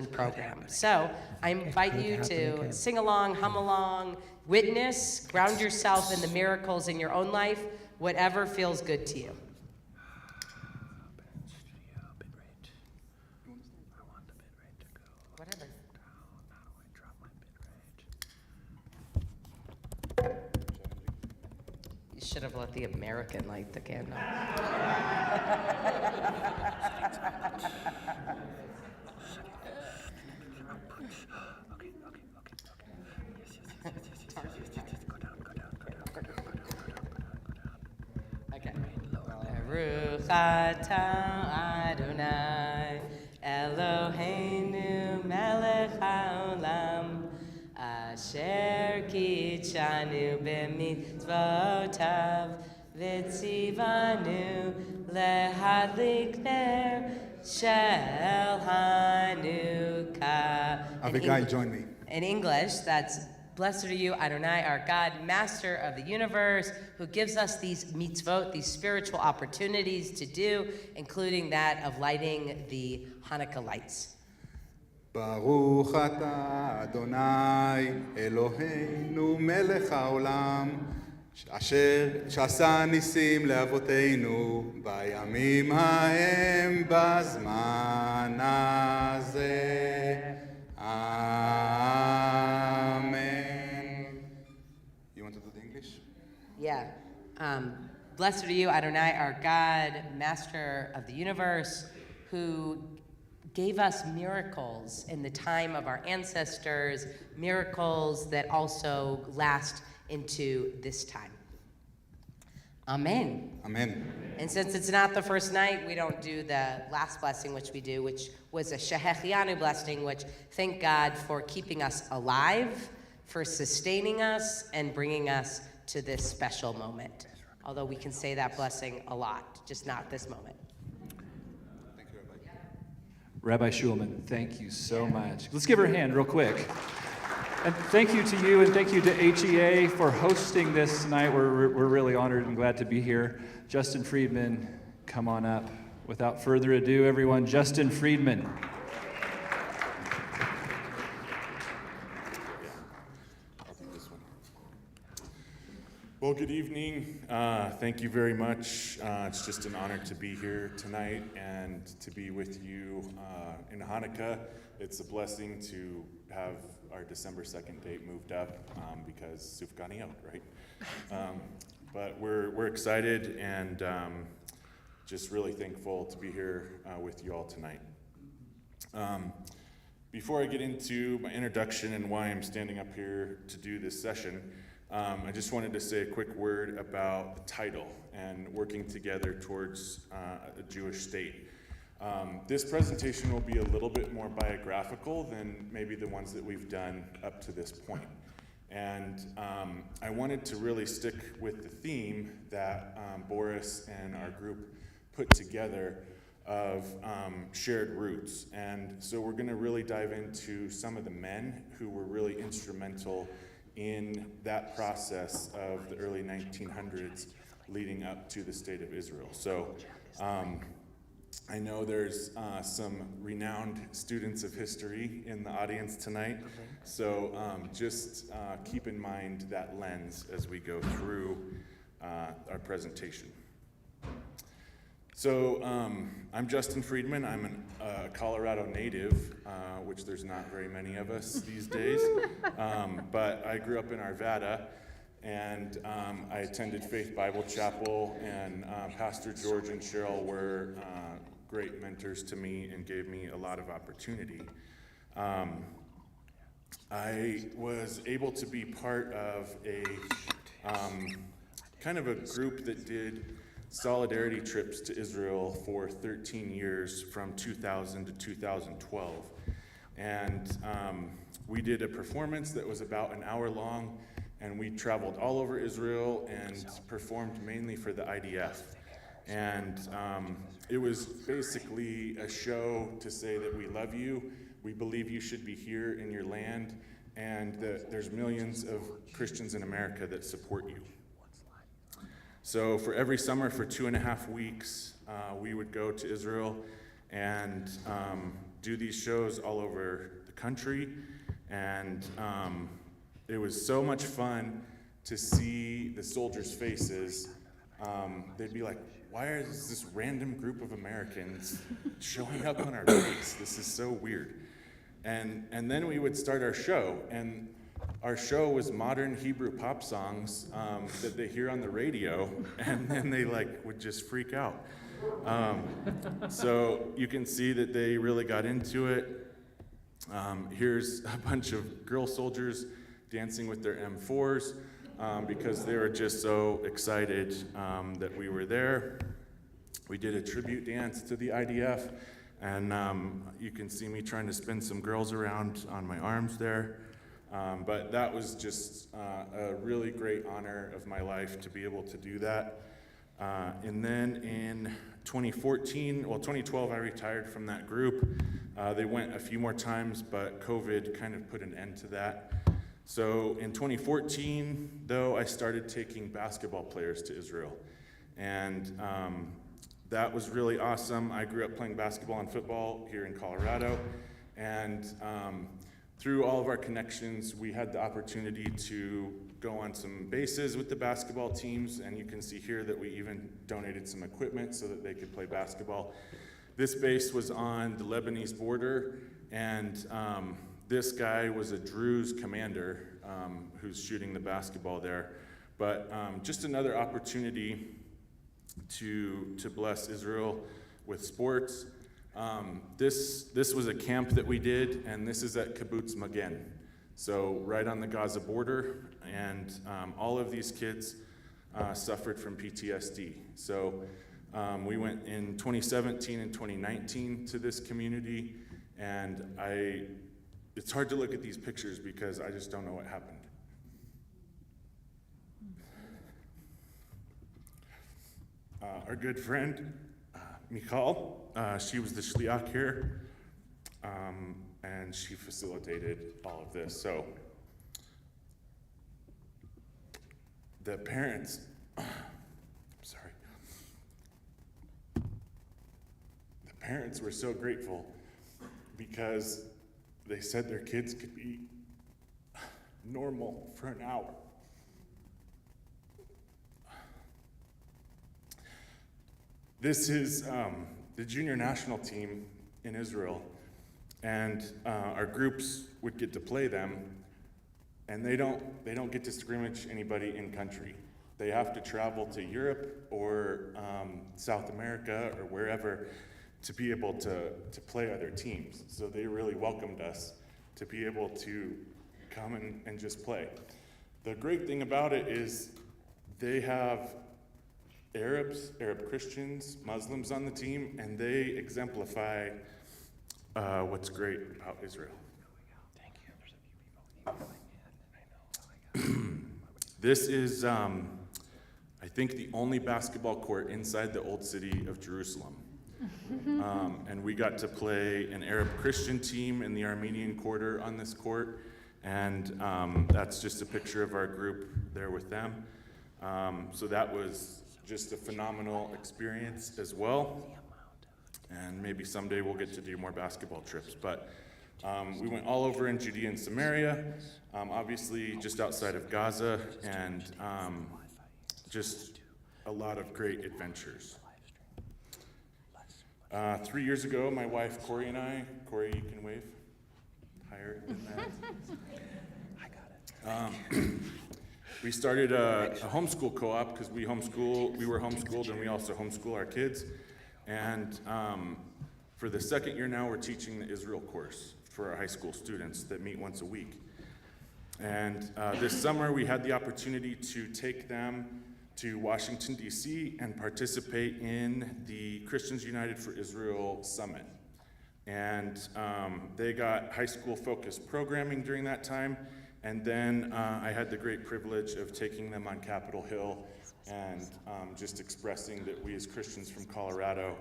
program. So I invite you to sing along, hum along, witness, ground yourself in the miracles in your own life, whatever feels good to you. Whatever. You should have let the American light the candle. Okay. Baruch atah Adonai Eloheinu melech haolam asher kitshanu b'mitzvotav v'tzivanu lehadlik ner shel Hanukkah. Abigail, join me. In English, that's blessed are you, Adonai, our God, master of the universe, who gives us these mitzvot, these spiritual opportunities to do, including that of lighting the Hanukkah lights. Baruch atah Adonai Eloheinu melech haolam אשר שעשה ניסים לאבותינו בימים ההם בזמן הזה. Amen. You want to do the English? Yeah. Blessed are you, Adonai, our God, master of the universe, who gave us miracles in the time of our ancestors, miracles that also last into this time. Amen. Amen. And since it's not the first night, we don't do the last blessing, which we do, which was a Shehechianu blessing, which thank God for keeping us alive, for sustaining us, and bringing us to this special moment. Although we can say that blessing a lot, just not this moment. Thank you, Rabbi. Rabbi Schulman, thank you so much. Let's give her a hand real quick. And thank you to you, and thank you to HEA for hosting this tonight. We're really honored and glad to be here. Justin Friedman, come on up. Without further ado, everyone, Justin Friedman. I'll do this one. Well, good evening. Thank you very much. It's just an honor to be here tonight and to be with you in Hanukkah. It's a blessing to have our December 2nd date moved up because Sufganiot, right? But we're excited and just really thankful to be here with you all tonight. Before I get into my introduction and why I'm standing up here to do this session, I just wanted to say a quick word about the title and working together towards a Jewish state. This presentation will be a little bit more biographical than maybe the ones that we've done up to this point. And I wanted to really stick with the theme that Boris and our group put together of shared roots. And so we're going to really dive into some of the men who were really instrumental in that process of the early 1900s leading up to the state of Israel. So I know there's some renowned students of history in the audience tonight, so just keep in mind that lens as we go through our presentation. So I'm Justin Friedman. I'm a Colorado native, which there's not very many of us these days, but I grew up in Arvada, and I attended Faith Bible Chapel, and Pastor George and Cheryl were great mentors to me and gave me a lot of opportunity. I was able to be part of a kind of a group that did solidarity trips to Israel for 13 years from 2000 to 2012. And we did a performance that was about an hour long, and we traveled all over Israel and performed mainly for the IDF. And it was basically a show to say that we love you, we believe you should be here in your land, and that there's millions of Christians in America that support you. So for every summer, for 2.5 weeks, we would go to Israel and do these shows all over the country, and it was so much fun to see the soldiers' faces. They'd be like, why is this random group of Americans showing up on our base? This is so weird. And then we would start our show, and our show was modern Hebrew pop songs that they hear on the radio, and then they would just freak out. So you can see that they really got into it. Here's a bunch of girl soldiers dancing with their M4s because they were just so excited that we were there. We did a tribute dance to the IDF, and you can see me trying to spin some girls around on my arms there. But that was just a really great honor of my life to be able to do that. And then in 2012, I retired from that group. They went a few more times, but COVID kind of put an end to that. So in 2014, though, I started taking basketball players to Israel. And that was really awesome. I grew up playing basketball and football here in Colorado. And through all of our connections, we had the opportunity to go on some bases with the basketball teams, and you can see here that we even donated some equipment so that they could play basketball. This base was on the Lebanese border, and this guy was a Druze commander who's shooting the basketball there. But just another opportunity to bless Israel with sports. This was a camp that we did, and this is at Kibbutz Magen, so right on the Gaza border, and all of these kids suffered from PTSD. So we went in 2017 and 2019 to this community, and it's hard to look at these pictures because I just don't know what happened. Our good friend, Michal, she was the shliach here, and she facilitated all of this. So the parents, the parents were so grateful because they said their kids could be normal for an hour. This is the junior national team in Israel, and our groups would get to play them, and they don't get to scrimmage anybody in country. They have to travel to Europe or South America or wherever to be able to play other teams. So they really welcomed us to be able to come and just play. The great thing about it is they have Arab Christians, Muslims on the team, and they exemplify what's great about Israel. Thank you. This is, I think, the only basketball court inside the old city of Jerusalem. And we got to play an Arab Christian team in the Armenian quarter on this court, and that's just a picture of our group there with them. So that was just a phenomenal experience as well. And maybe someday we'll get to do more basketball trips. But we went all over in Judea and Samaria, obviously just outside of Gaza, and just a lot of great adventures. 3 years ago, my wife Corey and I, Corey, you can wave higher than that. I got it. We started a homeschool co-op because we were homeschooled, and we also homeschool our kids. And for the second year now, we're teaching the Israel course for our high school students that meet once a week. And this summer, we had the opportunity to take them to Washington, D.C. and participate in the Christians United for Israel Summit. And they got high school focused programming during that time. And then I had the great privilege of taking them on Capitol Hill and just expressing that we as Christians from Colorado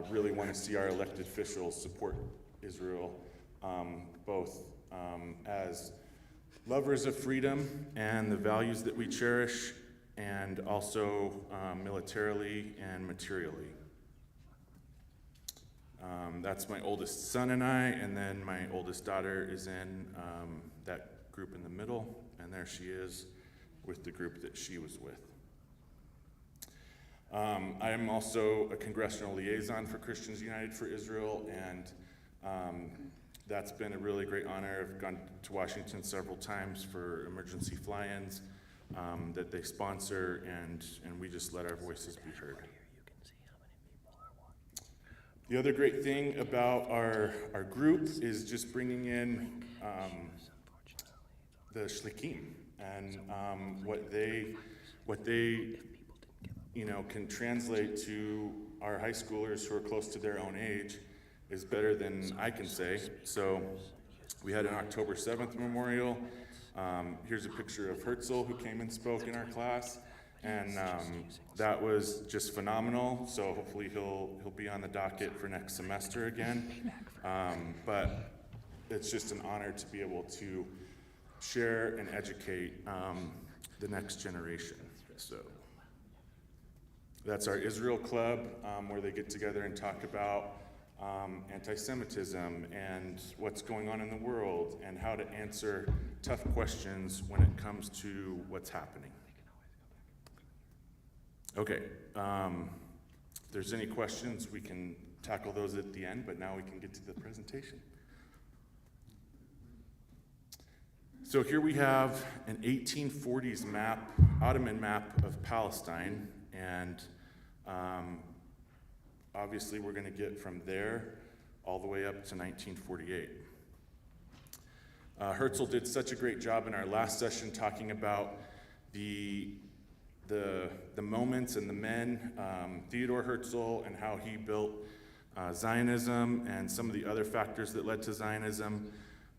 really want to see our elected officials support Israel, both as lovers of freedom and the values that we cherish, and also militarily and materially. That's my oldest son and I, and then my oldest daughter is in that group in the middle, and there she is with the group that she was with. I am also a congressional liaison for Christians United for Israel, and that's been a really great honor. I've gone to Washington several times for emergency fly-ins that they sponsor, and we just let our voices be heard. The other great thing about our group is just bringing in the shlikim and what they can translate to our high schoolers who are close to their own age is better than I can say. So we had an October 7th memorial. Here's a picture of Herzl, who came and spoke in our class, and that was just phenomenal. So hopefully he'll be on the docket for next semester again. But it's just an honor to be able to share and educate the next generation. So that's our Israel Club, where they get together and talk about anti-Semitism and what's going on in the world and how to answer tough questions when it comes to what's happening. Okay, if there's any questions, we can tackle those at the end, but now we can get to the presentation. So here we have an 1840s map, Ottoman map of Palestine, and obviously we're going to get from there all the way up to 1948. Herzl did such a great job in our last session talking about the moments and the men, Theodor Herzl, and how he built Zionism and some of the other factors that led to Zionism.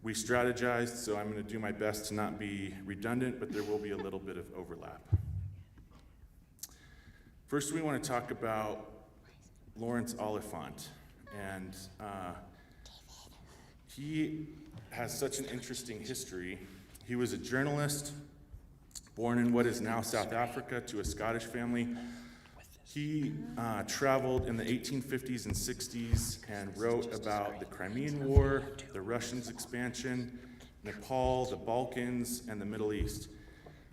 We strategized, so I'm going to do my best to not be redundant, but there will be a little bit of overlap. First, we want to talk about Lawrence Oliphant, and he has such an interesting history. He was a journalist, born in what is now South Africa to a Scottish family. He traveled in the 1850s and 60s and wrote about the Crimean War, the Russians' expansion, Nepal, the Balkans, and the Middle East.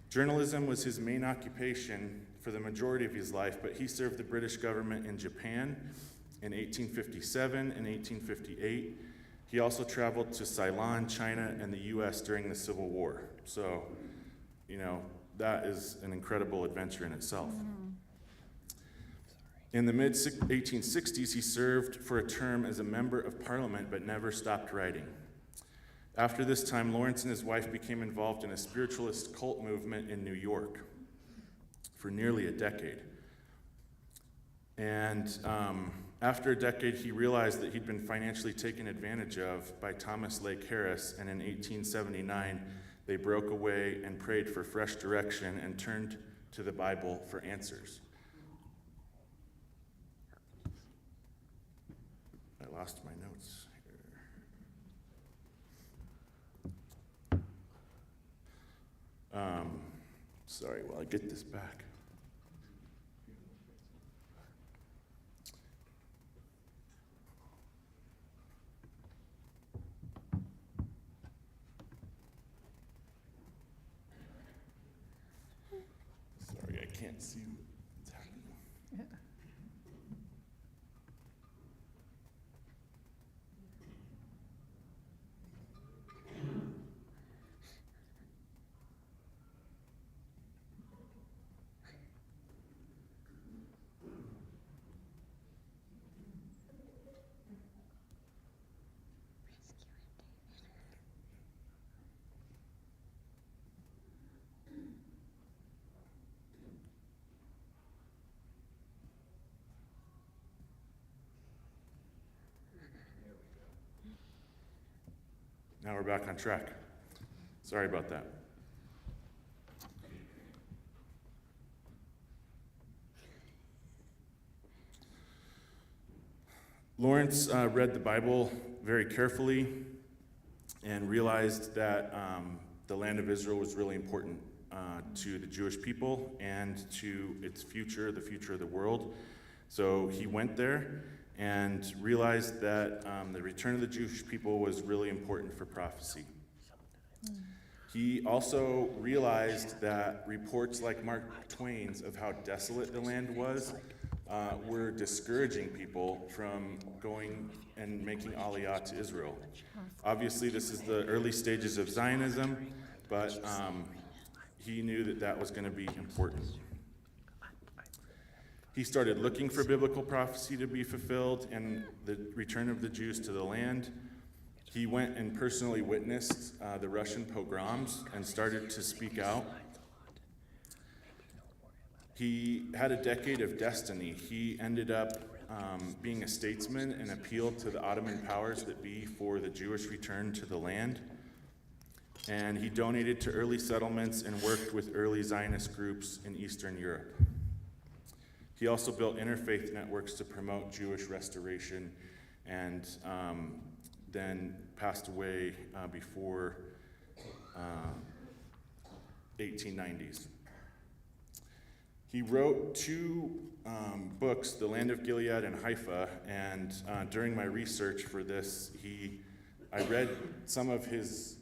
Journalism was his main occupation for the majority of his life, but he served the British government in Japan in 1857 and 1858. He also traveled to Ceylon, China, and the US during the Civil War. So, that is an incredible adventure in itself. In the mid-1860s, he served for a term as a member of parliament, but never stopped writing. After this time, Lawrence and his wife became involved in a spiritualist cult movement in New York for nearly a decade. And after a decade, he realized that he'd been financially taken advantage of by Thomas Lake Harris, and in 1879, they broke away and prayed for fresh direction and turned to the Bible for answers. I lost my notes here. Sorry, while I get this back. Sorry, I can't see what's happening. Now we're back on track. Sorry about that. Lawrence read the Bible very carefully and realized that the land of Israel was really important to the Jewish people and to its future, the future of the world. So he went there and realized that the return of the Jewish people was really important for prophecy. He also realized that reports like Mark Twain's of how desolate the land was were discouraging people from going and making Aliyah to Israel. Obviously, this is the early stages of Zionism, but he knew that that was going to be important. He started looking for biblical prophecy to be fulfilled and the return of the Jews to the land. He went and personally witnessed the Russian pogroms and started to speak out. He had a decade of destiny. He ended up being a statesman and appealed to the Ottoman powers that be for the Jewish return to the land. And he donated to early settlements and worked with early Zionist groups in Eastern Europe. He also built interfaith networks to promote Jewish restoration, and then passed away before 1890s. He wrote two books, The Land of Gilead and Haifa, and during my research for this, I read some of his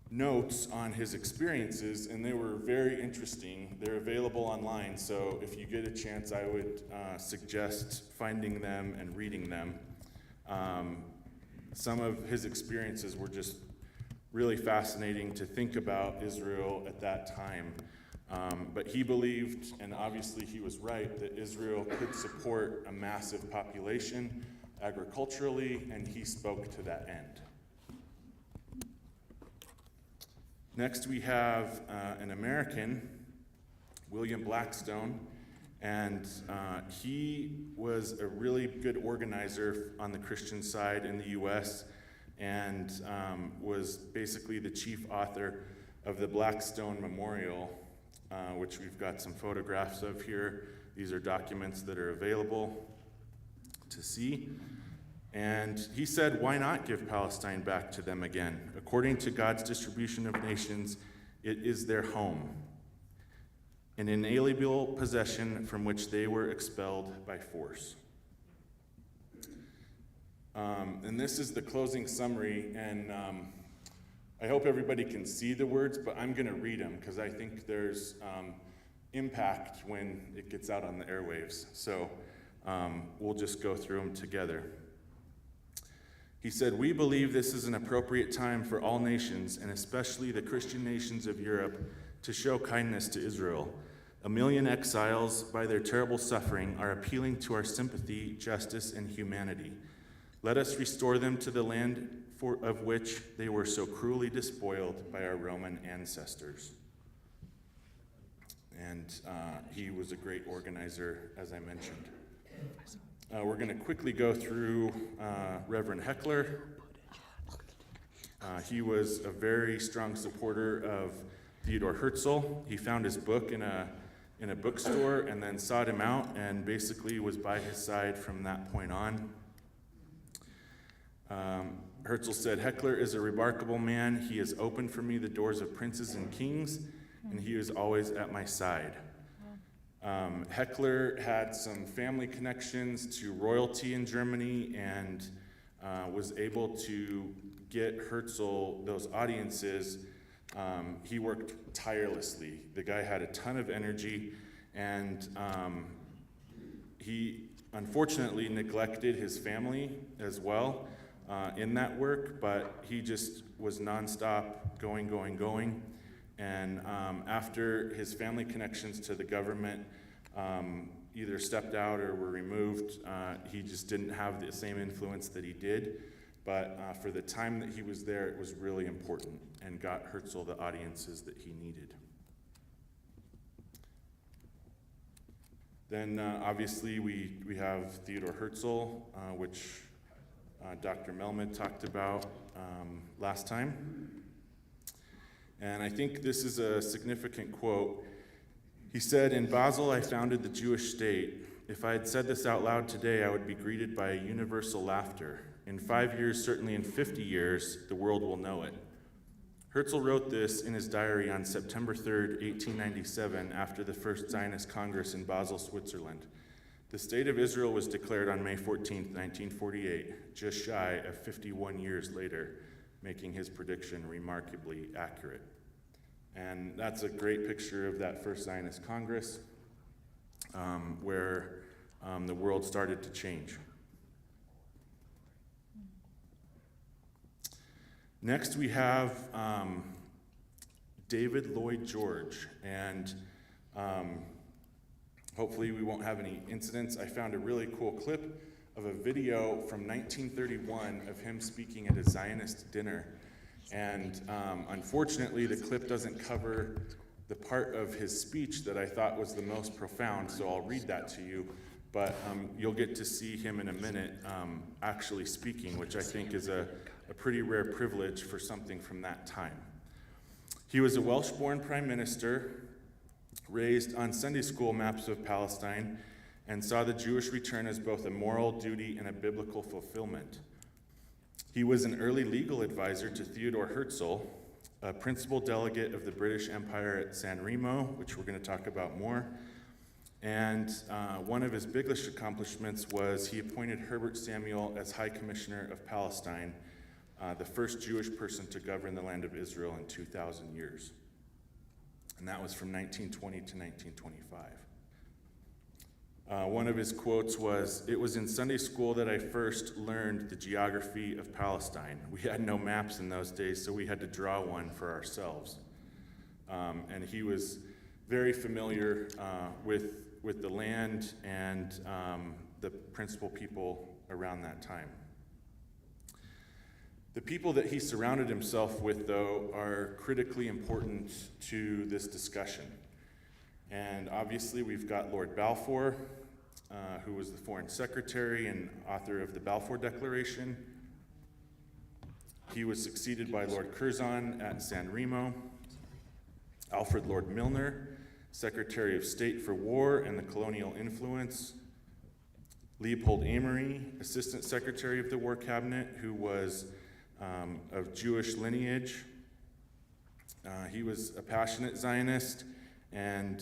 notes on his experiences, and they were very interesting. They're available online, so if you get a chance, I would suggest finding them and reading them. Some of his experiences were just really fascinating to think about Israel at that time. But he believed, and obviously he was right, that Israel could support a massive population agriculturally, and he spoke to that end. Next, we have an American, William Blackstone, and he was a really good organizer on the Christian side in the U.S. and was basically the chief author of the Blackstone Memorial, which we've got some photographs of here. These are documents that are available to see. And he said, why not give Palestine back to them again? According to God's distribution of nations, it is their home, an inalienable possession from which they were expelled by force. And this is the closing summary, and I hope everybody can see the words, but I'm going to read them because I think there's impact when it gets out on the airwaves. So we'll just go through them together. He said, we believe this is an appropriate time for all nations, and especially the Christian nations of Europe, to show kindness to Israel. 1 million exiles, by their terrible suffering, are appealing to our sympathy, justice, and humanity. Let us restore them to the land of which they were so cruelly despoiled by our Roman ancestors. And he was a great organizer, as I mentioned. We're going to quickly go through Reverend Heckler. He was a very strong supporter of Theodore Herzl. He found his book in a bookstore and then sought him out and basically was by his side from that point on. Herzl said, Heckler is a remarkable man. He has opened for me the doors of princes and kings, and he is always at my side. Heckler had some family connections to royalty in Germany and was able to get Herzl those audiences. He worked tirelessly. The guy had a ton of energy, and he unfortunately neglected his family as well in that work, but he just was nonstop going. And after his family connections to the government either stepped out or were removed, he just didn't have the same influence that he did. But for the time that he was there, it was really important and got Herzl the audiences that he needed. Then obviously we have Theodore Herzl, which Dr. Melmed talked about last time. And I think this is a significant quote. He said, in Basel, I founded the Jewish state. If I had said this out loud today, I would be greeted by a universal laughter. In 5 years, certainly in 50 years, the world will know it. Herzl wrote this in his diary on September 3rd, 1897, after the first Zionist Congress in Basel, Switzerland. The State of Israel was declared on May 14, 1948, just shy of 51 years later, making his prediction remarkably accurate. And that's a great picture of that first Zionist Congress, where the world started to change. Next, we have David Lloyd George, and hopefully we won't have any incidents. I found a really cool clip of a video from 1931 of him speaking at a Zionist dinner. And unfortunately, the clip doesn't cover the part of his speech that I thought was the most profound, so I'll read that to you. But you'll get to see him in a minute actually speaking, which I think is a pretty rare privilege for something from that time. He was a Welsh-born prime minister, raised on Sunday school maps of Palestine, and saw the Jewish return as both a moral duty and a biblical fulfillment. He was an early legal advisor to Theodore Herzl, a principal delegate of the British Empire at San Remo, which we're going to talk about more. And one of his biggest accomplishments was he appointed Herbert Samuel as High Commissioner of Palestine, the first Jewish person to govern the land of Israel in 2,000 years. And that was from 1920 to 1925. One of his quotes was, "It was in Sunday school that I first learned the geography of Palestine. We had no maps in those days, so we had to draw one for ourselves." And he was very familiar with the land and the principal people around that time. The people that he surrounded himself with, though, are critically important to this discussion. And obviously, we've got Lord Balfour, who was the Foreign Secretary and author of the Balfour Declaration. He was succeeded by Lord Curzon at San Remo, Alfred Lord Milner, Secretary of State for War and the Colonial Influence, Leopold Amory, Assistant Secretary of the War Cabinet, who was of Jewish lineage. He was a passionate Zionist and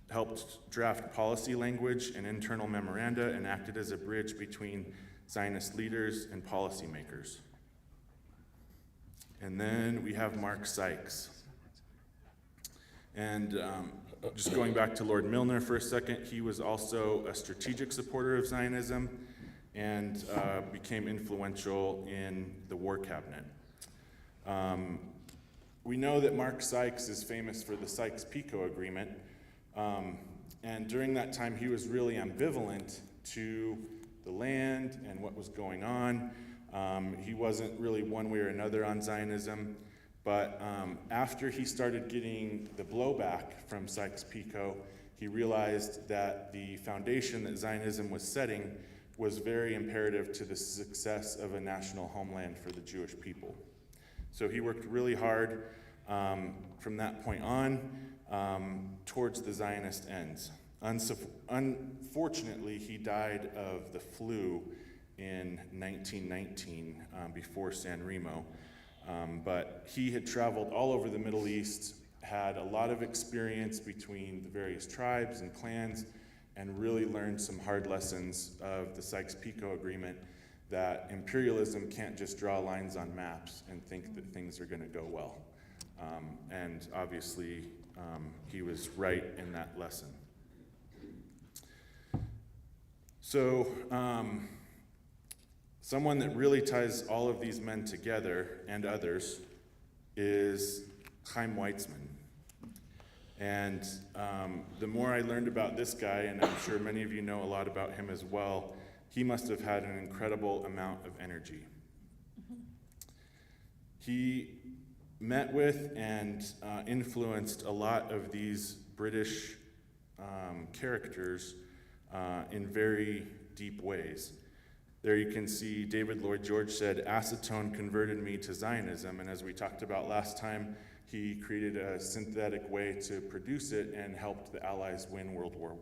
helped draft policy language and internal memoranda and acted as a bridge between Zionist leaders and policymakers. And then we have Mark Sykes. And just going back to Lord Milner for a second, he was also a strategic supporter of Zionism and became influential in the War Cabinet. We know that Mark Sykes is famous for the Sykes-Picot Agreement, and during that time he was really ambivalent to the land and what was going on. He wasn't really one way or another on Zionism, but after he started getting the blowback from Sykes-Picot, he realized that the foundation that Zionism was setting was very imperative to the success of a national homeland for the Jewish people. So he worked really hard from that point on towards the Zionist ends. Unfortunately, he died of the flu in 1919 before San Remo, but he had traveled all over the Middle East, had a lot of experience between the various tribes and clans, and really learned some hard lessons of the Sykes-Picot Agreement, that imperialism can't just draw lines on maps and think that things are going to go well. And obviously, he was right in that lesson. So, someone that really ties all of these men together, and others, is Chaim Weizmann. And the more I learned about this guy, and I'm sure many of you know a lot about him as well, he must have had an incredible amount of energy. He met with and influenced a lot of these British characters in very deep ways. There you can see David Lloyd George said, "Acetone converted me to Zionism," and as we talked about last time, he created a synthetic way to produce it and helped the Allies win World War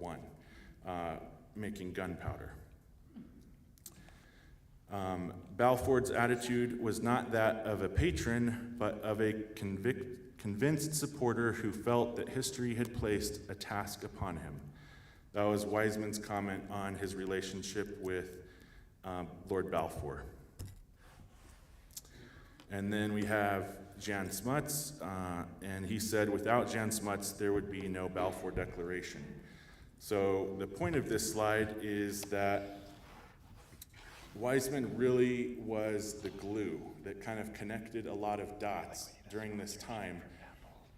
I, making gunpowder. Balfour's attitude was not that of a patron, but of a convinced supporter who felt that history had placed a task upon him. That was Wiseman's comment on his relationship with Lord Balfour. And then we have Jan Smuts, and he said, without Jan Smuts, there would be no Balfour Declaration. So the point of this slide is that Wiseman really was the glue that kind of connected a lot of dots during this time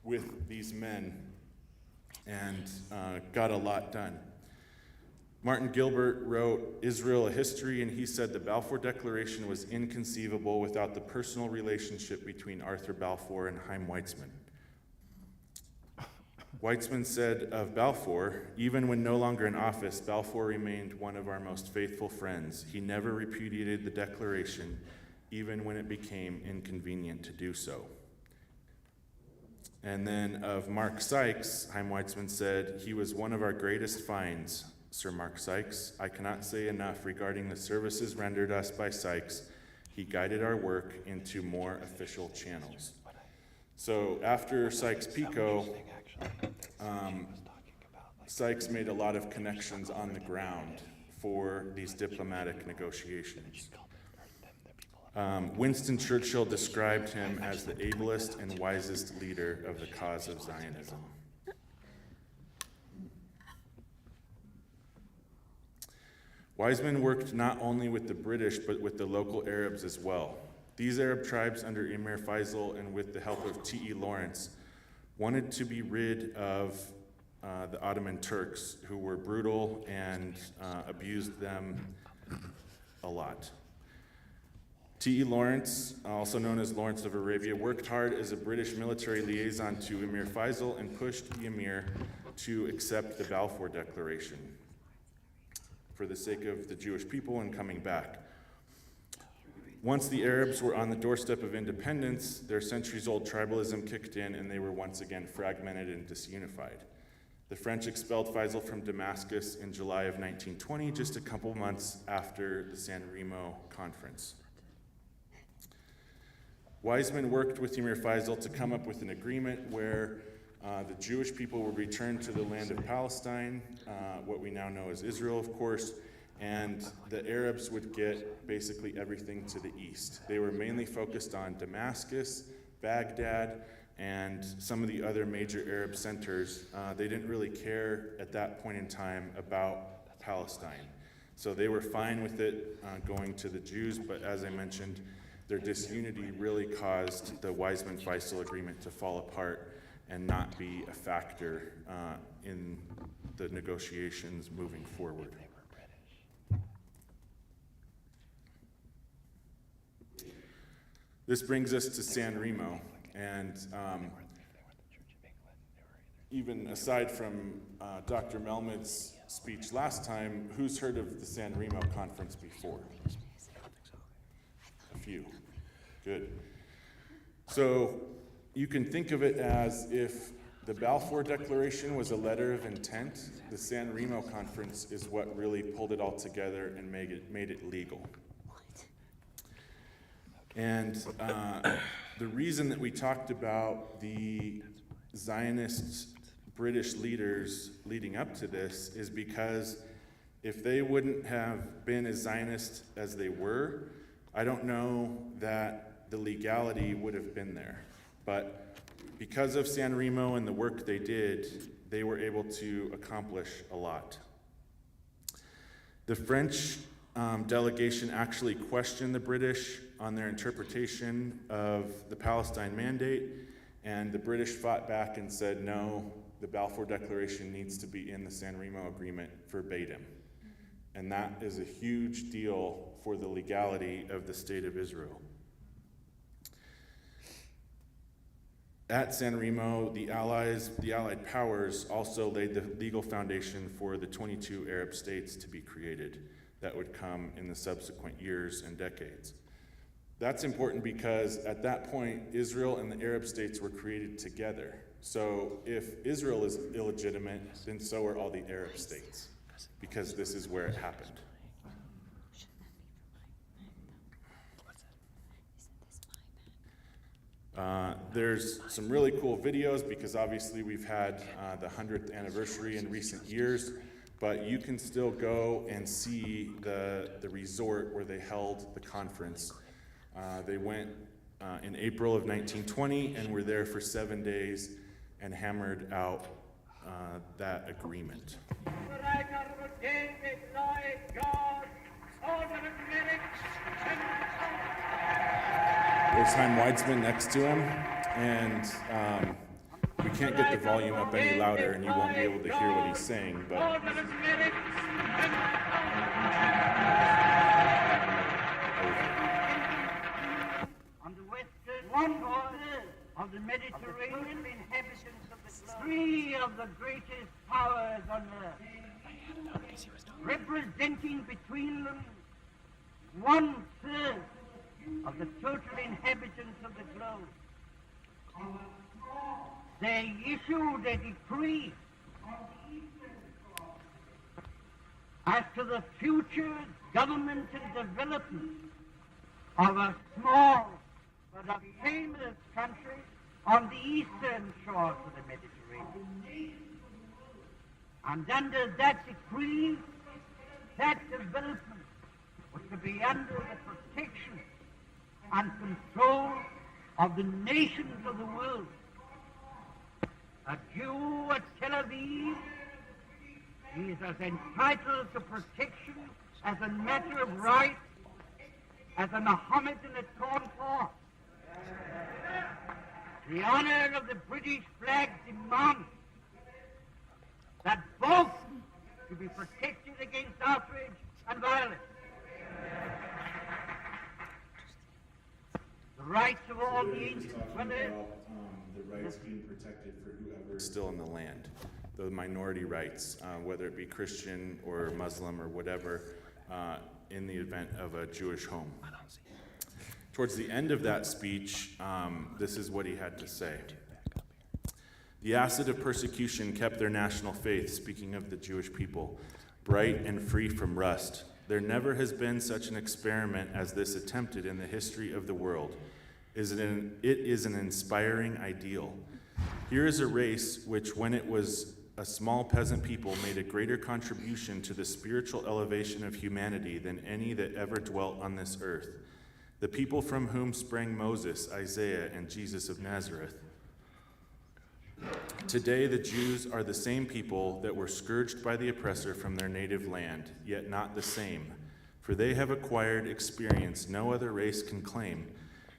with these men and got a lot done. Martin Gilbert wrote Israel, a History, and he said the Balfour Declaration was inconceivable without the personal relationship between Arthur Balfour and Chaim Weizmann. Weizmann said of Balfour, even when no longer in office, Balfour remained one of our most faithful friends. He never repudiated the Declaration, even when it became inconvenient to do so. And then of Mark Sykes, Chaim Weizmann said, he was one of our greatest finds, Sir Mark Sykes. I cannot say enough regarding the services rendered us by Sykes. He guided our work into more official channels. So after Sykes-Picot, Sykes made a lot of connections on the ground for these diplomatic negotiations. Winston Churchill described him as the ablest and wisest leader of the cause of Zionism. Wiseman worked not only with the British, but with the local Arabs as well. These Arab tribes under Emir Faisal and with the help of T.E. Lawrence wanted to be rid of the Ottoman Turks, who were brutal and abused them a lot. T.E. Lawrence, also known as Lawrence of Arabia, worked hard as a British military liaison to Emir Faisal and pushed the Emir to accept the Balfour Declaration for the sake of the Jewish people and coming back. Once the Arabs were on the doorstep of independence, their centuries-old tribalism kicked in and they were once again fragmented and disunified. The French expelled Faisal from Damascus in July of 1920, just a couple months after the San Remo conference. Wiseman worked with Emir Faisal to come up with an agreement where the Jewish people would return to the land of Palestine, what we now know as Israel, of course, and the Arabs would get basically everything to the east. They were mainly focused on Damascus, Baghdad, and some of the other major Arab centers. They didn't really care at that point in time about Palestine. So they were fine with it going to the Jews, but as I mentioned, their disunity really caused the Wiseman-Faisal agreement to fall apart and not be a factor in the negotiations moving forward. This brings us to San Remo, and even aside from Dr. Melmad's speech last time, who's heard of the San Remo conference before? A few. Good. So you can think of it as if the Balfour Declaration was a letter of intent, the San Remo conference is what really pulled it all together and made it legal. And the reason that we talked about the Zionist British leaders leading up to this is because if they wouldn't have been as Zionist as they were, I don't know that the legality would have been there. But because of San Remo and the work they did, they were able to accomplish a lot. The French delegation actually questioned the British on their interpretation of the Palestine Mandate, and the British fought back and said, no, the Balfour Declaration needs to be in the San Remo Agreement verbatim. And that is a huge deal for the legality of the State of Israel. At San Remo, the Allied powers also laid the legal foundation for the 22 Arab states to be created that would come in the subsequent years and decades. That's important because at that point, Israel and the Arab states were created together. So if Israel is illegitimate, then so are all the Arab states, because this is where it happened. There's some really cool videos because obviously we've had the 100th anniversary in recent years. but you can still go and see the resort where they held the conference. They went in April of 1920 and were there for 7 days and hammered out that agreement. There's Chaim Weitzman next to him, and we can't get the volume up any louder, and you won't be able to hear what he's saying, but on the western shore of the Mediterranean, inhabitants of the globe, three of the greatest powers on earth, representing between them 1/3 of the total inhabitants of the globe. They issued a decree as to the future government and development of a small but a famous country on the eastern shores of the Mediterranean. And under that decree, that development was to be under the protection and control of the nations of the world. A Jew at Tel Aviv is as entitled to protection as a matter of right as a Mohammedan at Cornwall. The honor of the British flag demands that both should be protected against outrage and violence. The rights of all the ancient dwellers, the rights being protected for whoever is still in the land, the minority rights, whether it be Christian or Muslim or whatever, in the event of a Jewish home. Towards the end of that speech, this is what he had to say. The acid of persecution kept their national faith, speaking of the Jewish people, bright and free from rust. There never has been such an experiment as this attempted in the history of the world. It is an inspiring ideal. Here is a race which, when it was a small peasant people, made a greater contribution to the spiritual elevation of humanity than any that ever dwelt on this earth. The people from whom sprang Moses, Isaiah, and Jesus of Nazareth. Today the Jews are the same people that were scourged by the oppressor from their native land, yet not the same, for they have acquired experience no other race can claim.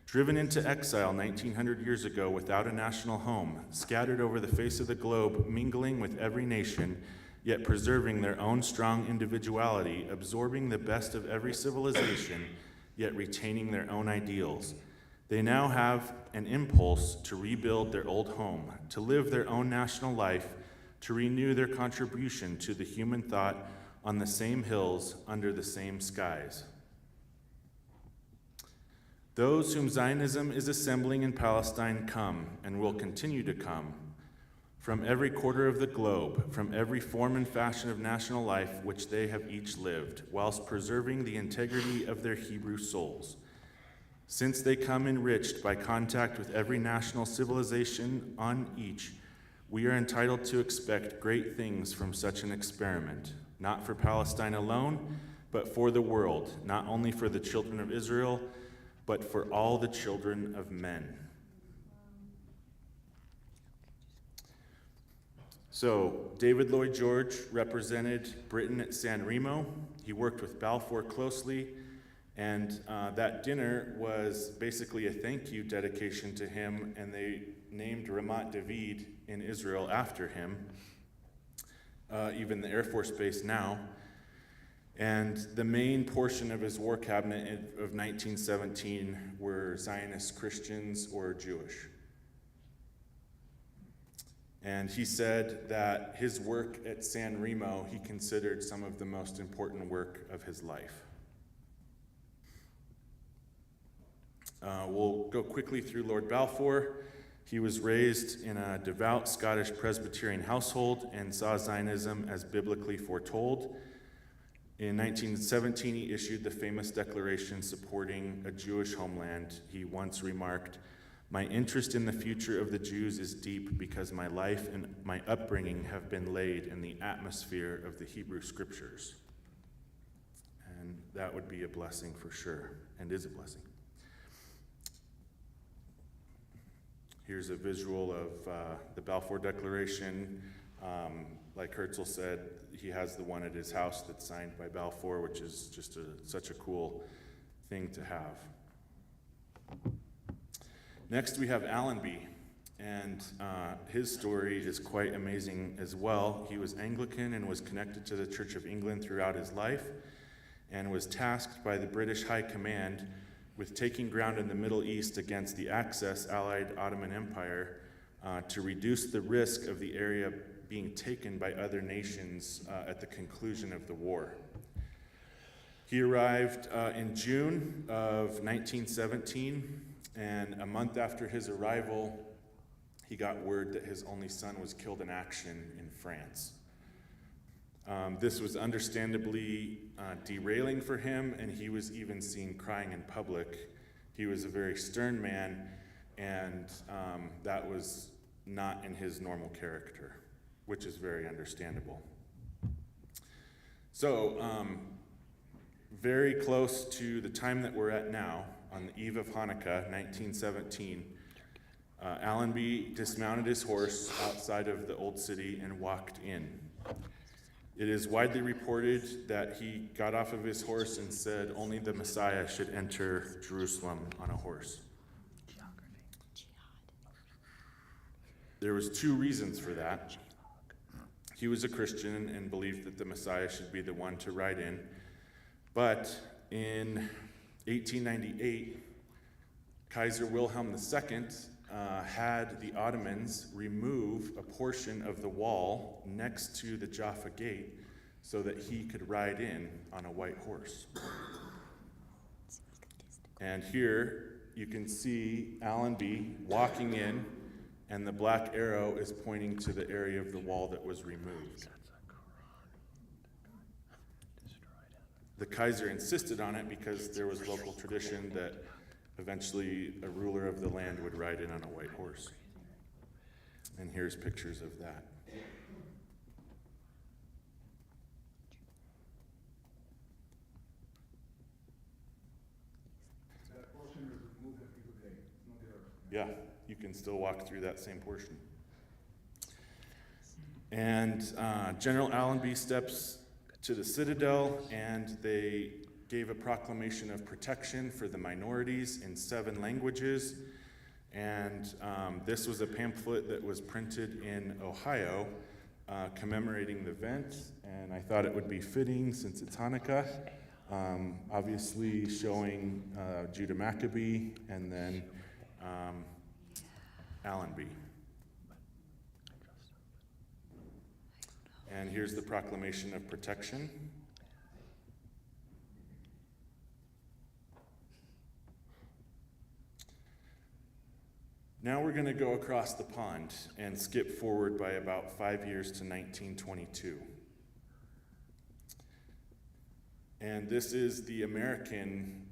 Driven into exile 1900 years ago without a national home, scattered over the face of the globe, mingling with every nation, yet preserving their own strong individuality, absorbing the best of every civilization, yet retaining their own ideals. They now have an impulse to rebuild their old home, to live their own national life, to renew their contribution to the human thought on the same hills, under the same skies. Those whom Zionism is assembling in Palestine come, and will continue to come, from every quarter of the globe, from every form and fashion of national life which they have each lived, whilst preserving the integrity of their Hebrew souls. Since they come enriched by contact with every national civilization on each, we are entitled to expect great things from such an experiment, not for Palestine alone, but for the world, not only for the children of Israel, but for all the children of men. So, David Lloyd George represented Britain at San Remo. He worked with Balfour closely, and that dinner was basically a thank you dedication to him, and they named Ramat David in Israel after him, even the Air Force Base now. And the main portion of his war cabinet of 1917 were Zionist Christians or Jewish. And he said that his work at San Remo, he considered some of the most important work of his life. We'll go quickly through Lord Balfour. He was raised in a devout Scottish Presbyterian household and saw Zionism as biblically foretold. In 1917, he issued the famous declaration supporting a Jewish homeland. He once remarked, My interest in the future of the Jews is deep because my life and my upbringing have been laid in the atmosphere of the Hebrew Scriptures. And that would be a blessing for sure, and is a blessing. Here's a visual of the Balfour Declaration. Like Herzl said, he has the one at his house that's signed by Balfour, which is just such a cool thing to have. Next, we have Allenby, and his story is quite amazing as well. He was Anglican and was connected to the Church of England throughout his life, and was tasked by the British High Command with taking ground in the Middle East against the Axis Allied Ottoman Empire to reduce the risk of the area being taken by other nations at the conclusion of the war. He arrived in June of 1917, and a month after his arrival, he got word that his only son was killed in action in France. This was understandably derailing for him, and he was even seen crying in public. He was a very stern man, and that was not in his normal character, which is very understandable. So, very close to the time that we're at now, on the eve of Hanukkah, 1917, Allenby dismounted his horse outside of the Old City and walked in. It is widely reported that he got off of his horse and said only the Messiah should enter Jerusalem on a horse. There was two reasons for that. He was a Christian and believed that the Messiah should be the one to ride in. But in 1898, Kaiser Wilhelm II had the Ottomans remove a portion of the wall next to the Jaffa Gate so that he could ride in on a white horse. And here you can see Allenby walking in, and the black arrow is pointing to the area of the wall that was removed. The Kaiser insisted on it because there was local tradition that eventually a ruler of the land would ride in on a white horse. And here's pictures of that. Yeah, you can still walk through that same portion. And General Allenby steps to the citadel, and they gave a proclamation of protection for the minorities in 7 languages. And this was a pamphlet that was printed in Ohio commemorating the event, and I thought it would be fitting since it's Hanukkah, obviously showing Judah Maccabee and then Allenby. And here's the proclamation of protection. Now we're going to go across the pond and skip forward by about 5 years to 1922. And this is the American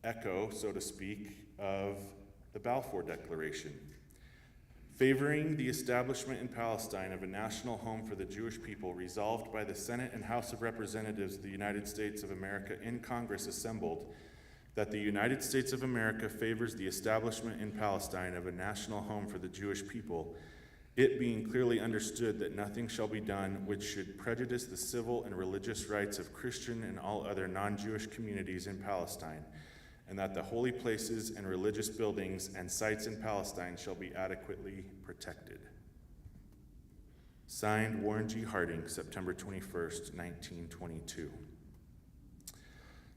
echo, so to speak, of the Balfour Declaration, favoring the establishment in Palestine of a national home for the Jewish people, resolved by the Senate and House of Representatives of the United States of America in Congress assembled, that the United States of America favors the establishment in Palestine of a national home for the Jewish people, it being clearly understood that nothing shall be done which should prejudice the civil and religious rights of Christian and all other non-Jewish communities in Palestine, and that the holy places and religious buildings and sites in Palestine shall be adequately protected. Signed, Warren G. Harding, September 21st, 1922.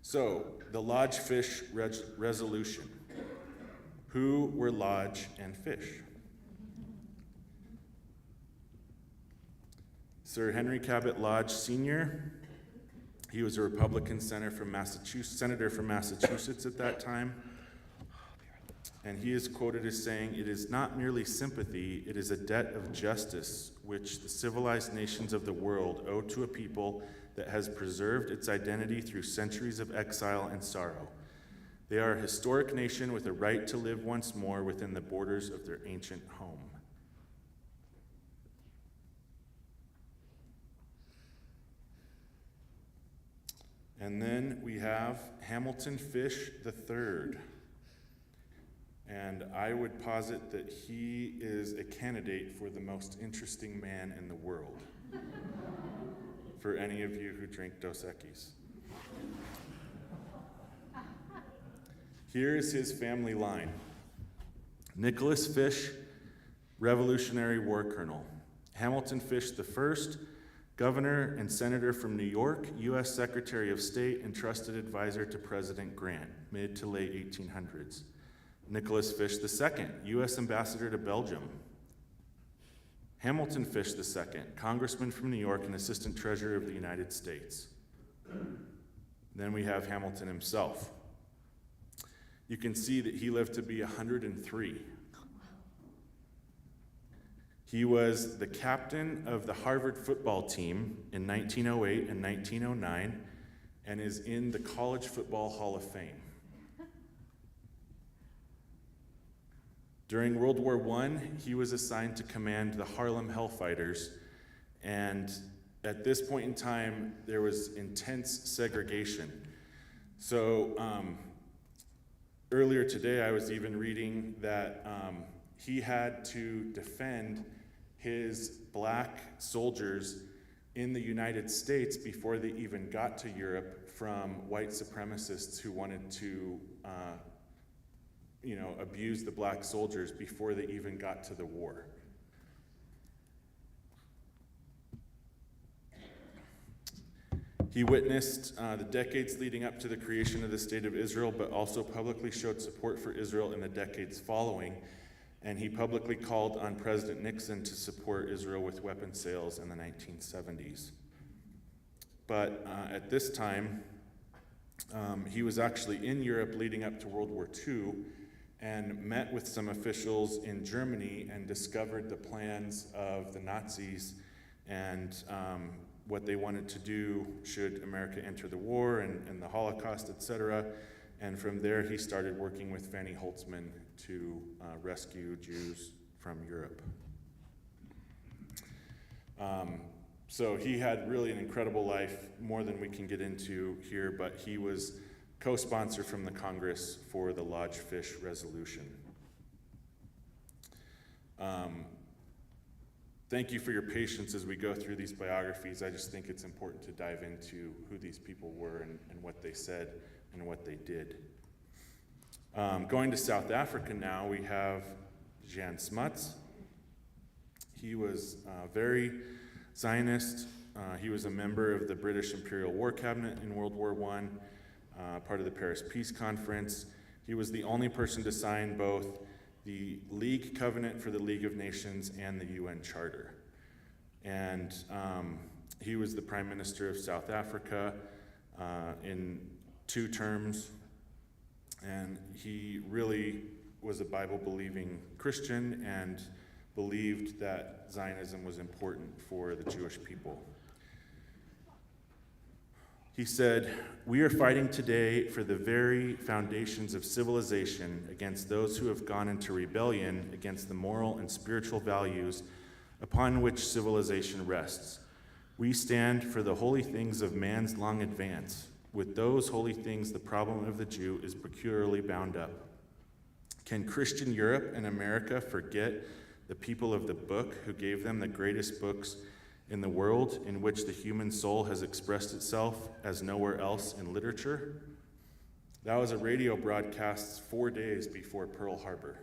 So, the Lodge Fish Resolution. Who were Lodge and Fish? Sir Henry Cabot Lodge Sr., he was a Republican senator from Massachusetts at that time. And he is quoted as saying, "It is not merely sympathy, it is a debt of justice which the civilized nations of the world owe to a people that has preserved its identity through centuries of exile and sorrow. They are a historic nation with a right to live once more within the borders of their ancient home. And then we have Hamilton Fish III. And I would posit that he is a candidate for the most interesting man in the world, for any of you who drink Dos Equis. Here is his family line. Nicholas Fish, Revolutionary War Colonel. Hamilton Fish I, Governor and Senator from New York, U.S. Secretary of State and trusted advisor to President Grant, mid to late 1800s. Nicholas Fish II, U.S. Ambassador to Belgium. Hamilton Fish II, Congressman from New York and Assistant Treasurer of the United States. Then we have Hamilton himself. You can see that he lived to be 103. He was the captain of the Harvard football team in 1908 and 1909 and is in the College Football Hall of Fame. During World War I, he was assigned to command the Harlem Hellfighters, and at this point in time, there was intense segregation. So earlier today, I was even reading that he had to defend his black soldiers in the United States before they even got to Europe from white supremacists who wanted to abuse the black soldiers before they even got to the war. He witnessed the decades leading up to the creation of the State of Israel, but also publicly showed support for Israel in the decades following, and he publicly called on President Nixon to support Israel with weapon sales in the 1970s. But at this time, he was actually in Europe leading up to World War II, and met with some officials in Germany and discovered the plans of the Nazis and what they wanted to do should America enter the war and the Holocaust, etc. And from there, he started working with Fanny Holtzman to rescue Jews from Europe. So he had really an incredible life, more than we can get into here, but he was co-sponsor from the Congress for the Lodge Fish Resolution. Thank you for your patience as we go through these biographies. I just think it's important to dive into who these people were and what they said and what they did. Going to South Africa now, we have Jan Smuts. He was very Zionist. He was a member of the British Imperial War Cabinet in World War I, part of the Paris Peace Conference. He was the only person to sign both the League Covenant for the League of Nations and the UN Charter. And he was the Prime Minister of South Africa in 2 terms. And he really was a Bible-believing Christian and believed that Zionism was important for the Jewish people. He said, "We are fighting today for the very foundations of civilization against those who have gone into rebellion against the moral and spiritual values upon which civilization rests. We stand for the holy things of man's long advance. With those holy things, the problem of the Jew is peculiarly bound up. Can Christian Europe and America forget the people of the book who gave them the greatest books in the world, in which the human soul has expressed itself as nowhere else in literature?" That was a radio broadcast 4 days before Pearl Harbor.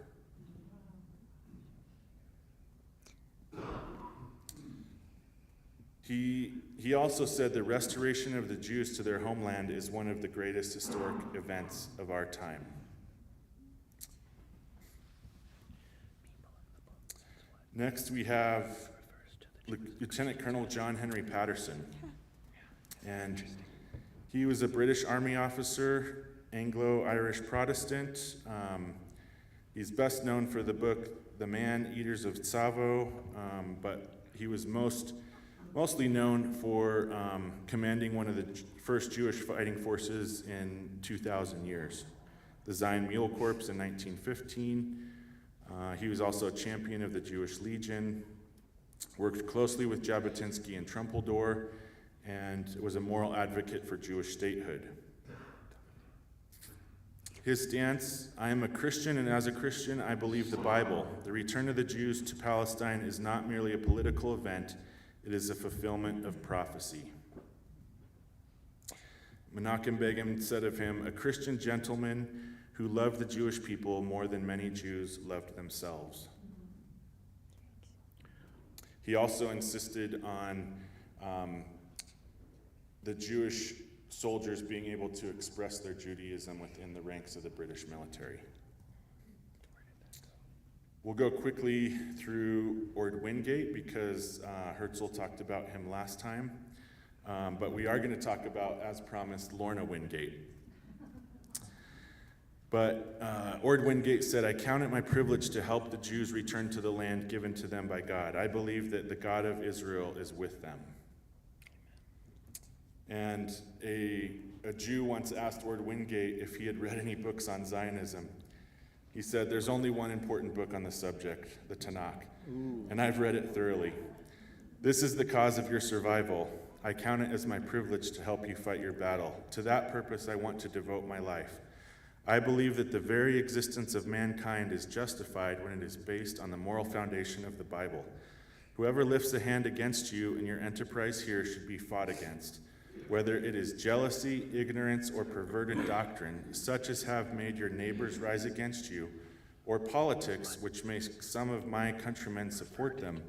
He also said the restoration of the Jews to their homeland is one of the greatest historic events of our time. Next, we have Lieutenant Colonel John Henry Patterson. And he was a British Army officer, Anglo-Irish Protestant. He's best known for the book The Man-Eaters of Tsavo, but he was mostly known for commanding one of the first Jewish fighting forces in 2,000 years. the Zion Mule Corps in 1915. He was also a champion of the Jewish Legion, worked closely with Jabotinsky and Trumpeldor, and was a moral advocate for Jewish statehood. His stance: I am a Christian, and as a Christian, I believe the Bible. The return of the Jews to Palestine is not merely a political event, it is a fulfillment of prophecy. Menachem Begin said of him, a Christian gentleman who loved the Jewish people more than many Jews loved themselves. He also insisted on the Jewish soldiers being able to express their Judaism within the ranks of the British military. We'll go quickly through Ord Wingate because Herzl talked about him last time, but we are going to talk about, as promised, Lorna Wingate. But Ord Wingate said, I count it my privilege to help the Jews return to the land given to them by God. I believe that the God of Israel is with them. And a Jew once asked Ord Wingate if he had read any books on Zionism. He said, there's only one important book on the subject, the Tanakh, and I've read it thoroughly. This is the cause of your survival. I count it as my privilege to help you fight your battle. To that purpose, I want to devote my life. I believe that the very existence of mankind is justified when it is based on the moral foundation of the Bible. Whoever lifts a hand against you in your enterprise here should be fought against. Whether it is jealousy, ignorance, or perverted doctrine, such as have made your neighbors rise against you, or politics, which makes some of my countrymen support them,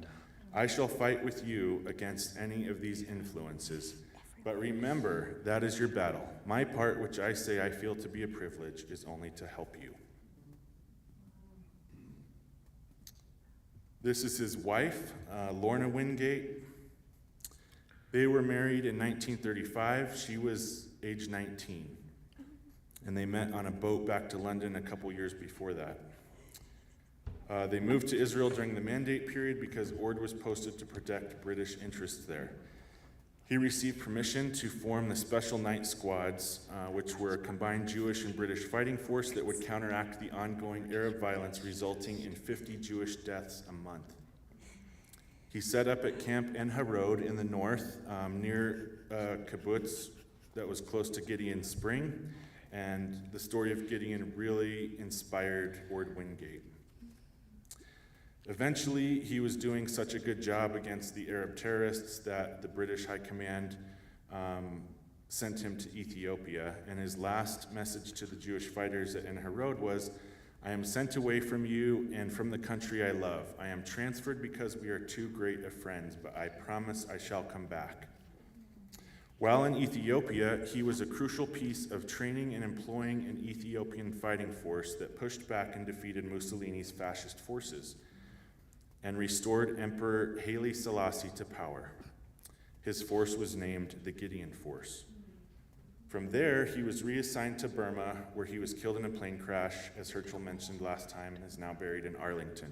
I shall fight with you against any of these influences. But remember, that is your battle. My part, which I say I feel to be a privilege, is only to help you. This is his wife, Lorna Wingate. They were married in 1935. She was age 19. And they met on a boat back to London a couple years before that. They moved to Israel during the Mandate period because Ord was posted to protect British interests there. He received permission to form the Special Night Squads, which were a combined Jewish and British fighting force that would counteract the ongoing Arab violence, resulting in 50 Jewish deaths a month. He set up at Camp En Harod in the north, near kibbutz that was close to Gideon Spring, and the story of Gideon really inspired Ord Wingate. Eventually, he was doing such a good job against the Arab terrorists that the British High Command sent him to Ethiopia, and his last message to the Jewish fighters at En Harod was, I am sent away from you and from the country I love. I am transferred because we are too great of friends, but I promise I shall come back. While in Ethiopia, he was a crucial piece of training and employing an Ethiopian fighting force that pushed back and defeated Mussolini's fascist forces and restored Emperor Haile Selassie to power. His force was named the Gideon Force. From there, he was reassigned to Burma, where he was killed in a plane crash, as Herzl mentioned last time, and is now buried in Arlington.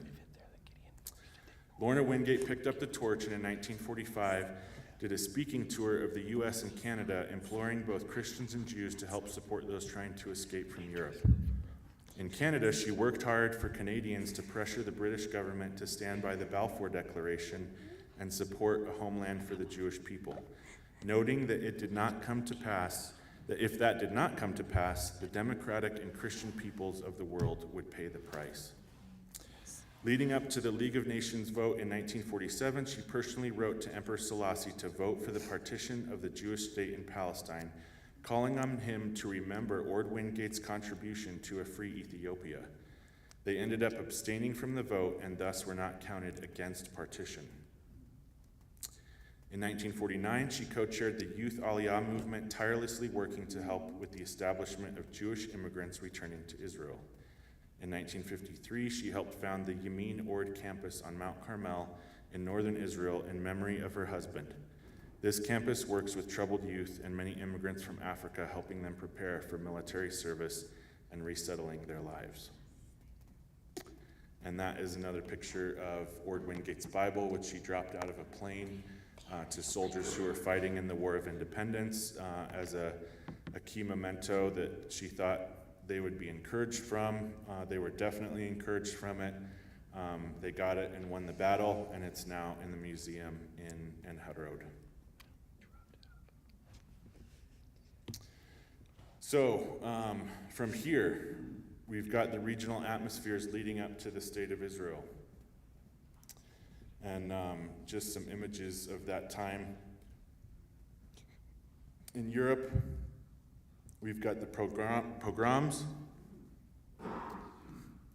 Lorna Wingate picked up the torch and in 1945 did a speaking tour of the US and Canada, imploring both Christians and Jews to help support those trying to escape from Europe. In Canada, she worked hard for Canadians to pressure the British government to stand by the Balfour Declaration and support a homeland for the Jewish people, noting that if that did not come to pass, the democratic and Christian peoples of the world would pay the price. Leading up to the League of Nations vote in 1947, she personally wrote to Emperor Selassie to vote for the partition of the Jewish state in Palestine, calling on him to remember Ord Wingate's contribution to a free Ethiopia. They ended up abstaining from the vote and thus were not counted against partition. In 1949, she co-chaired the Youth Aliyah movement, tirelessly working to help with the establishment of Jewish immigrants returning to Israel. In 1953, she helped found the Yamin Ord campus on Mount Carmel in northern Israel in memory of her husband. This campus works with troubled youth and many immigrants from Africa, helping them prepare for military service and resettling their lives. And that is another picture of Ord Wingate's Bible, which she dropped out of a plane to soldiers who were fighting in the War of Independence as a key memento that she thought they would be encouraged from. They were definitely encouraged from it. They got it and won the battle, and it's now in the museum in Harod. So from here, we've got the regional atmospheres leading up to the state of Israel. And just some images of that time. In Europe, we've got the pogroms,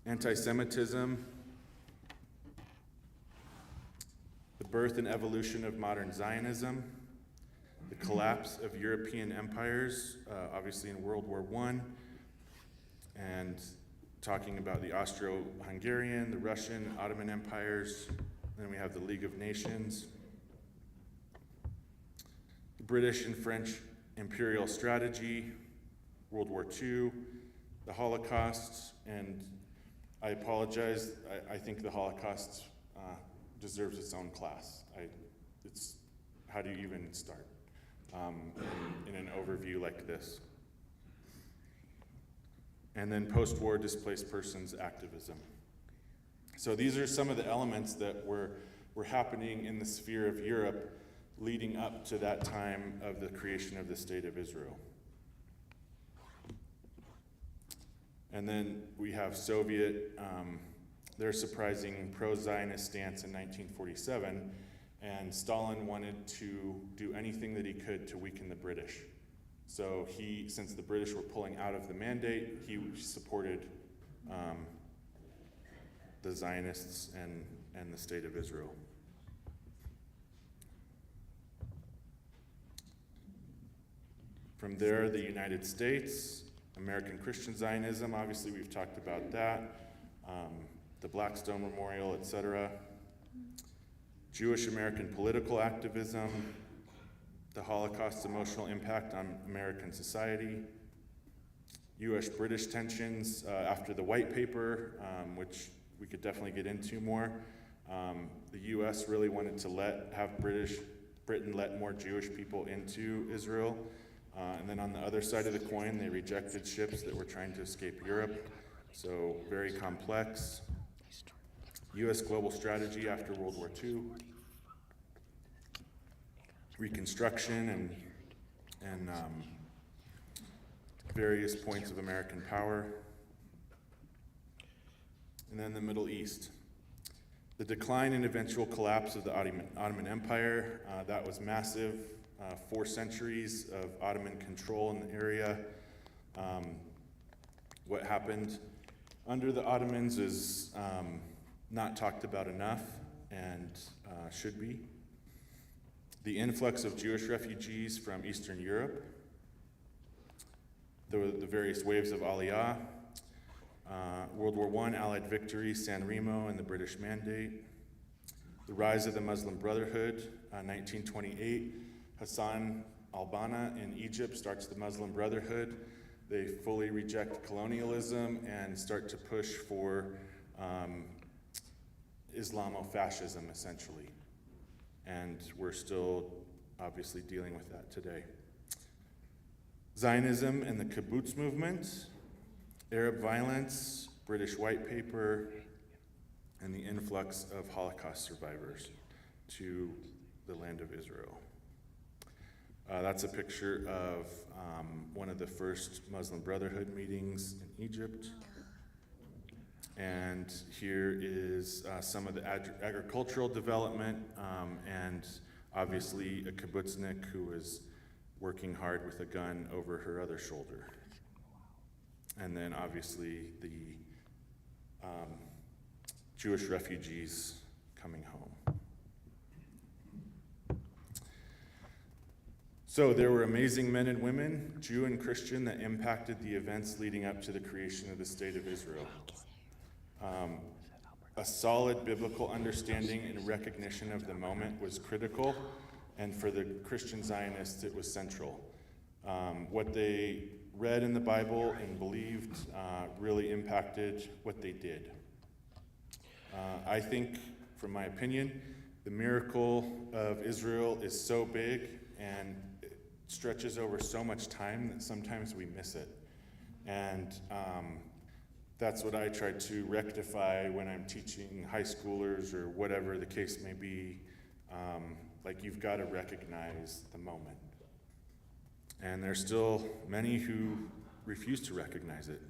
anti-Semitism, the birth and evolution of modern Zionism, the collapse of European empires, obviously in World War I, and talking about the Austro-Hungarian, the Russian, Ottoman empires. Then we have the League of Nations, the British and French imperial strategy, World War II, the Holocaust, and I apologize, I think the Holocaust deserves its own class. It's how do you even start in an overview like this? And then post-war displaced persons activism. So these are some of the elements that were happening in the sphere of Europe leading up to that time of the creation of the State of Israel. And then we have Soviet, their surprising pro-Zionist stance in 1947, and Stalin wanted to do anything that he could to weaken the British. So since the British were pulling out of the mandate, he supported the Zionists and the State of Israel. From there, the United States, American Christian Zionism, obviously we've talked about that, the Blackstone Memorial, etc. Jewish American political activism, the Holocaust's emotional impact on American society, U.S.-British tensions after the White Paper, which we could definitely get into more. The U.S. really wanted to have Britain let more Jewish people into Israel. And then on the other side of the coin, they rejected ships that were trying to escape Europe. So very complex. U.S. global strategy after World War II. Reconstruction and various points of American power. And then the Middle East. The decline and eventual collapse of the Ottoman Empire, that was massive. 4 centuries of Ottoman control in the area. What happened under the Ottomans is not talked about enough and should be. The influx of Jewish refugees from Eastern Europe, the various waves of Aliyah, World War I, Allied victory, San Remo, and the British Mandate, the rise of the Muslim Brotherhood, 1928, Hassan al-Banna in Egypt starts the Muslim Brotherhood. They fully reject colonialism and start to push for Islamofascism, essentially. And we're still obviously dealing with that today. Zionism and the kibbutz movement, Arab violence, British White Paper, and the influx of Holocaust survivors to the land of Israel. That's a picture of one of the first Muslim Brotherhood meetings in Egypt. And here is some of the agricultural development, and obviously a kibbutznik who was working hard with a gun over her other shoulder. And then obviously the Jewish refugees coming home. So there were amazing men and women, Jew and Christian, that impacted the events leading up to the creation of the State of Israel. A solid biblical understanding and recognition of the moment was critical, and for the Christian Zionists, it was central. What they read in the Bible and believed really impacted what they did. I think, from my opinion, the miracle of Israel is so big and it stretches over so much time that sometimes we miss it. And that's what I try to rectify when I'm teaching high schoolers or whatever the case may be. Like, you've got to recognize the moment. And there's still many who refuse to recognize it.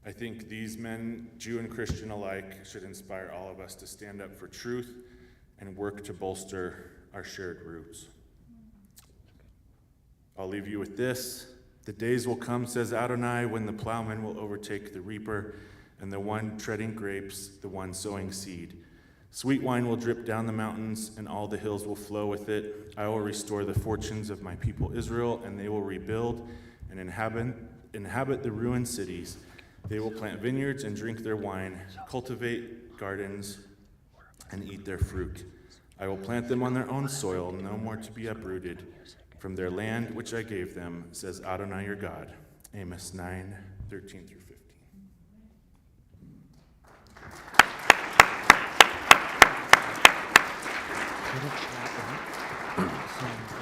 I think these men, Jew and Christian alike, should inspire all of us to stand up for truth and work to bolster our shared roots. I'll leave you with this. The days will come, says Adonai, when the plowman will overtake the reaper, and the one treading grapes, the one sowing seed. Sweet wine will drip down the mountains, and all the hills will flow with it. I will restore the fortunes of my people Israel, and they will rebuild and inhabit the ruined cities. They will plant vineyards and drink their wine, cultivate gardens and eat their fruit. I will plant them on their own soil, no more to be uprooted from their land which I gave them, says Adonai your God. Amos 9:13 through 15.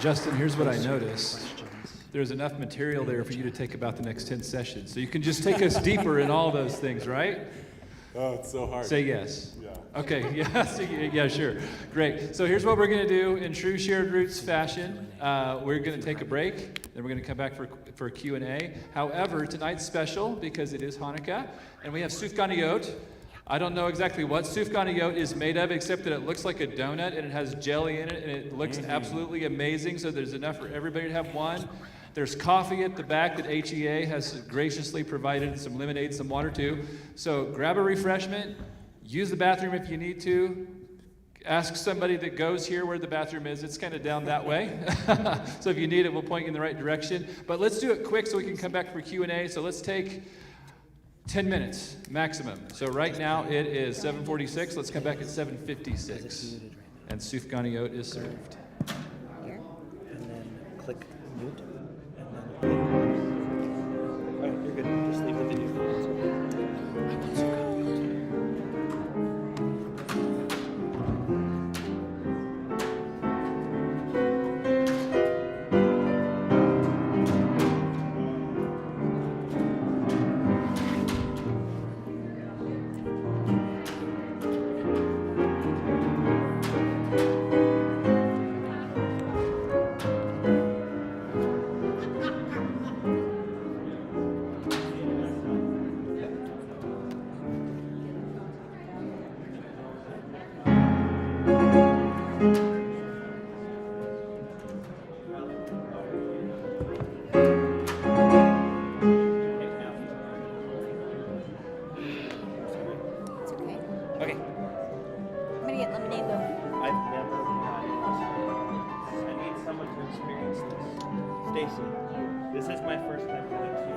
Justin, here's what I noticed. There's enough material there for you to take about the next 10 sessions. So you can just take us deeper in all those things, right? Oh, it's so hard. Say yes. Yeah. Okay, yes, yeah, sure. Great. So here's what we're going to do in true Shared Roots fashion. We're going to take a break, then we're going to come back for a Q&A. However, tonight's special because it is Hanukkah, and we have sufganiyot. I don't know exactly what sufganiyot is made of, except that it looks like a donut, and it has jelly in it, and it looks absolutely amazing, so there's enough for everybody to have one. There's coffee at the back that HEA has graciously provided, some lemonade, some water too. So grab a refreshment, use the bathroom if you need to. Ask somebody that goes here where the bathroom is. It's kind of down that way. So if you need it, we'll point you in the right direction. But let's do it quick so we can come back for Q&A. So let's take 10 minutes maximum. So right now it is 7:46. Let's come back at 7:56. And sufganiyot is served. Here. And then click mute. And then all right, you're good. Just leave the video. Okay. I'm gonna get lemonade though. I've never had it. I need someone to experience this. Stacy, this is my first time coming to you.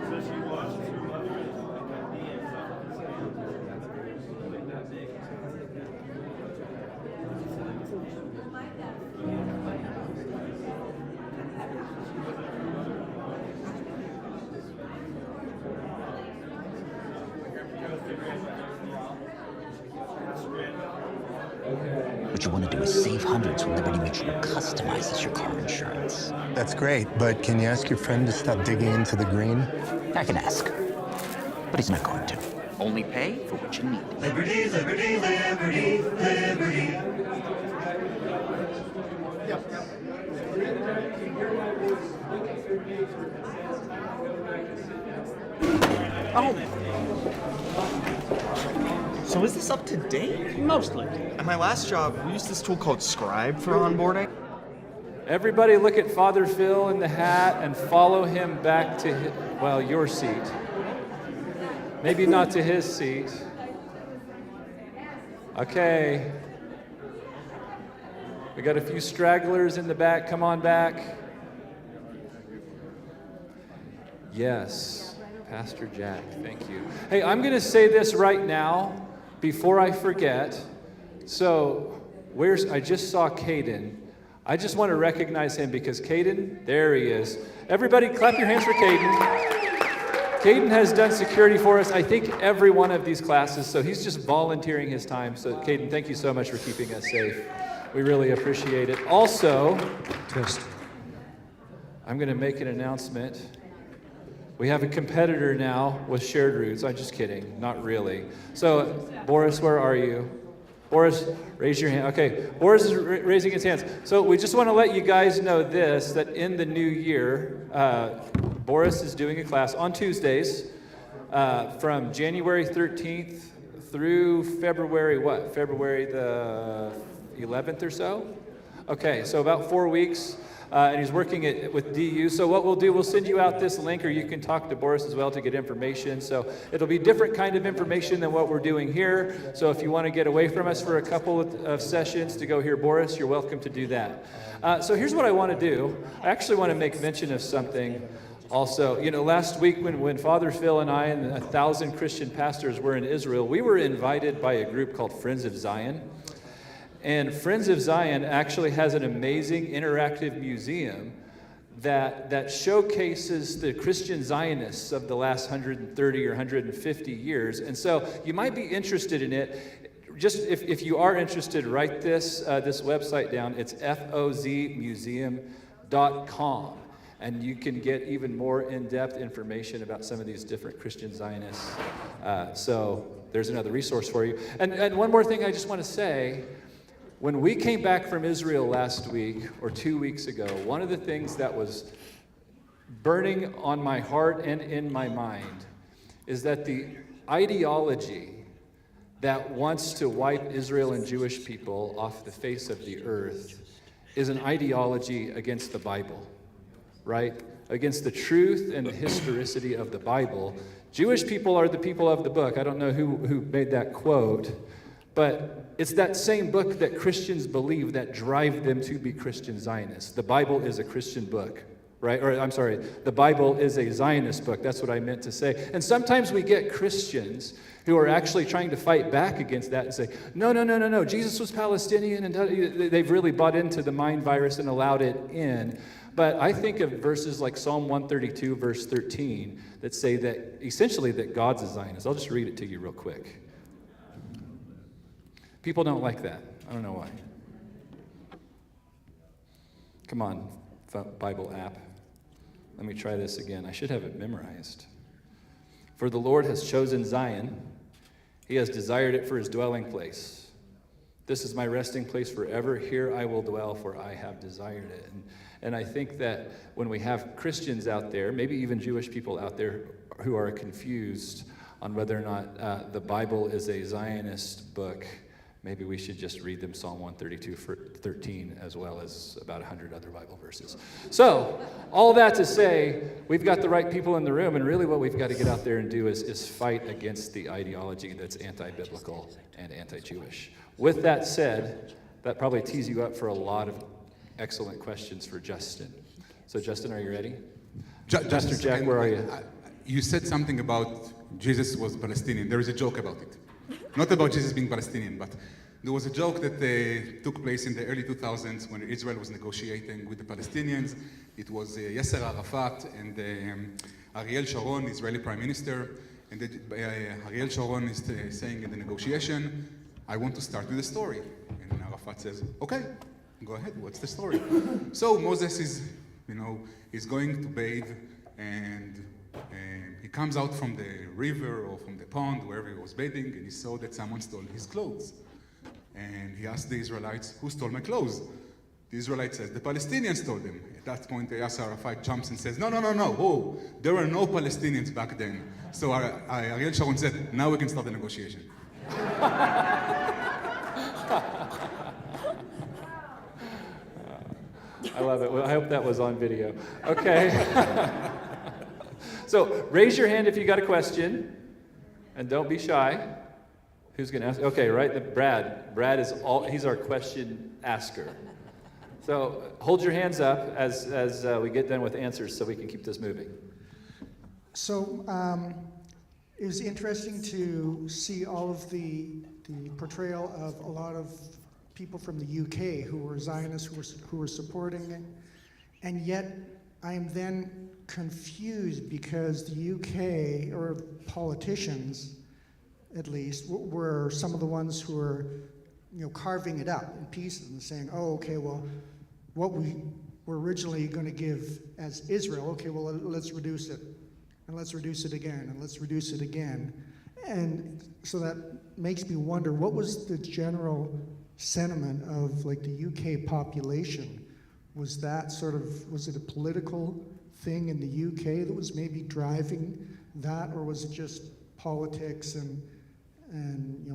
So she watched her mother like at the end. Like that big. What you want to do is save hundreds when Liberty Mutual customizes your car insurance. That's great, but can you ask your friend to stop digging into the green? I can ask, but he's not going to. Only pay for what you need. Liberty, liberty, liberty, liberty. So is this up to date? Mostly. At my last job, we used this tool called Scribe for onboarding. Everybody look at Father Phil in the hat and follow him back to your seat. Maybe not to his seat. Okay. We got a few stragglers in the back. Come on back. Yes, Pastor Jack, thank you. Hey, I'm going to say this right now before I forget. So, I just saw Caden. I just want to recognize him because Caden, there he is. Everybody clap your hands for Caden. Caden has done security for us, I think, every one of these classes, so he's just volunteering his time. So, Caden, thank you so much for keeping us safe. We really appreciate it. Also, I'm going to make an announcement. We have a competitor now with Shared Roots. I'm just kidding, not really. So, Boris, where are you? Boris, raise your hand. Okay, Boris is raising his hands. So we just want to let you guys know this, that in the new year, Boris is doing a class on Tuesdays from January 13th through February, February the 11th or so? Okay, so about 4 weeks. And he's working with DU. So what we'll do, we'll send you out this link, or you can talk to Boris as well to get information. So it'll be different kind of information than what we're doing here. So if you want to get away from us for a couple of sessions to go hear Boris, you're welcome to do that. So here's what I want to do. I actually want to make mention of something also. You know, last week when Father Phil and I and 1,000 Christian pastors were in Israel, we were invited by a group called Friends of Zion. And Friends of Zion actually has an amazing interactive museum that showcases the Christian Zionists of the last 130 or 150 years. And so you might be interested in it. Just if you are interested, write this website down. It's fozmuseum.com. And you can get even more in-depth information about some of these different Christian Zionists. So there's another resource for you. And one more thing I just want to say. When we came back from Israel last week, or 2 weeks ago, one of the things that was burning on my heart and in my mind is that the ideology that wants to wipe Israel and Jewish people off the face of the earth is an ideology against the Bible, right? Against the truth and the historicity of the Bible. Jewish people are the people of the book. I don't know who made that quote, but it's that same book that Christians believe that drive them to be Christian Zionists. The Bible is a Christian book, right? Or I'm sorry, the Bible is a Zionist book. That's what I meant to say. And sometimes we get Christians who are actually trying to fight back against that and say, no, Jesus was Palestinian, and they've really bought into the mind virus and allowed it in. But I think of verses like Psalm 132, verse 13, that say that essentially that God's a Zionist. I'll just read it to you real quick. People don't like that. I don't know why. Come on, Bible app. Let me try this again. I should have it memorized. For the Lord has chosen Zion. He has desired it for his dwelling place. This is my resting place forever. Here I will dwell, for I have desired it. And I think that when we have Christians out there, maybe even Jewish people out there who are confused on whether or not the Bible is a Zionist book, maybe we should just read them Psalm 132:13 as well as about 100 other Bible verses. So, all that to say, we've got the right people in the room, and really what we've got to get out there and do is fight against the ideology that's anti-biblical and anti-Jewish. With that said, that probably tees you up for a lot of excellent questions for Justin. So Justin, are you ready? Pastor Jack, where are you? You said something about Jesus was Palestinian. There is a joke about it. Not about Jesus being Palestinian, but there was a joke that took place in the early 2000s when Israel was negotiating with the Palestinians. It was Yasser Arafat and Ariel Sharon, Israeli Prime Minister. And Ariel Sharon is saying in the negotiation, I want to start with a story. And Arafat says, okay, go ahead, what's the story? So Moses is, he's going to bathe, and he comes out from the river or from the pond, wherever he was bathing, and he saw that someone stole his clothes. And he asked the Israelites, who stole my clothes? The Israelites says, the Palestinians stole them. At that point, Yasser Arafat jumps and says, no, whoa, there were no Palestinians back then. So Ariel Sharon said, now we can start the negotiation. I love it. Well, I hope that was on video. Okay. So raise your hand if you got a question, and don't be shy. Who's going to ask? Okay, right, Brad. Brad is he's our question asker. So hold your hands up as we get done with answers so we can keep this moving. So it was interesting to see all of the portrayal of a lot of people from the UK who were Zionists, who were supporting it, and yet I am then confused because the UK, or politicians at least, were some of the ones who were carving it up in pieces and saying, oh, okay, well, what we were originally going to give as Israel, okay, well, let's reduce it, and let's reduce it again, and let's reduce it again. And so that makes me wonder, what was the general sentiment of the UK population? Was it a political thing in the UK that was maybe driving that, or was it just politics and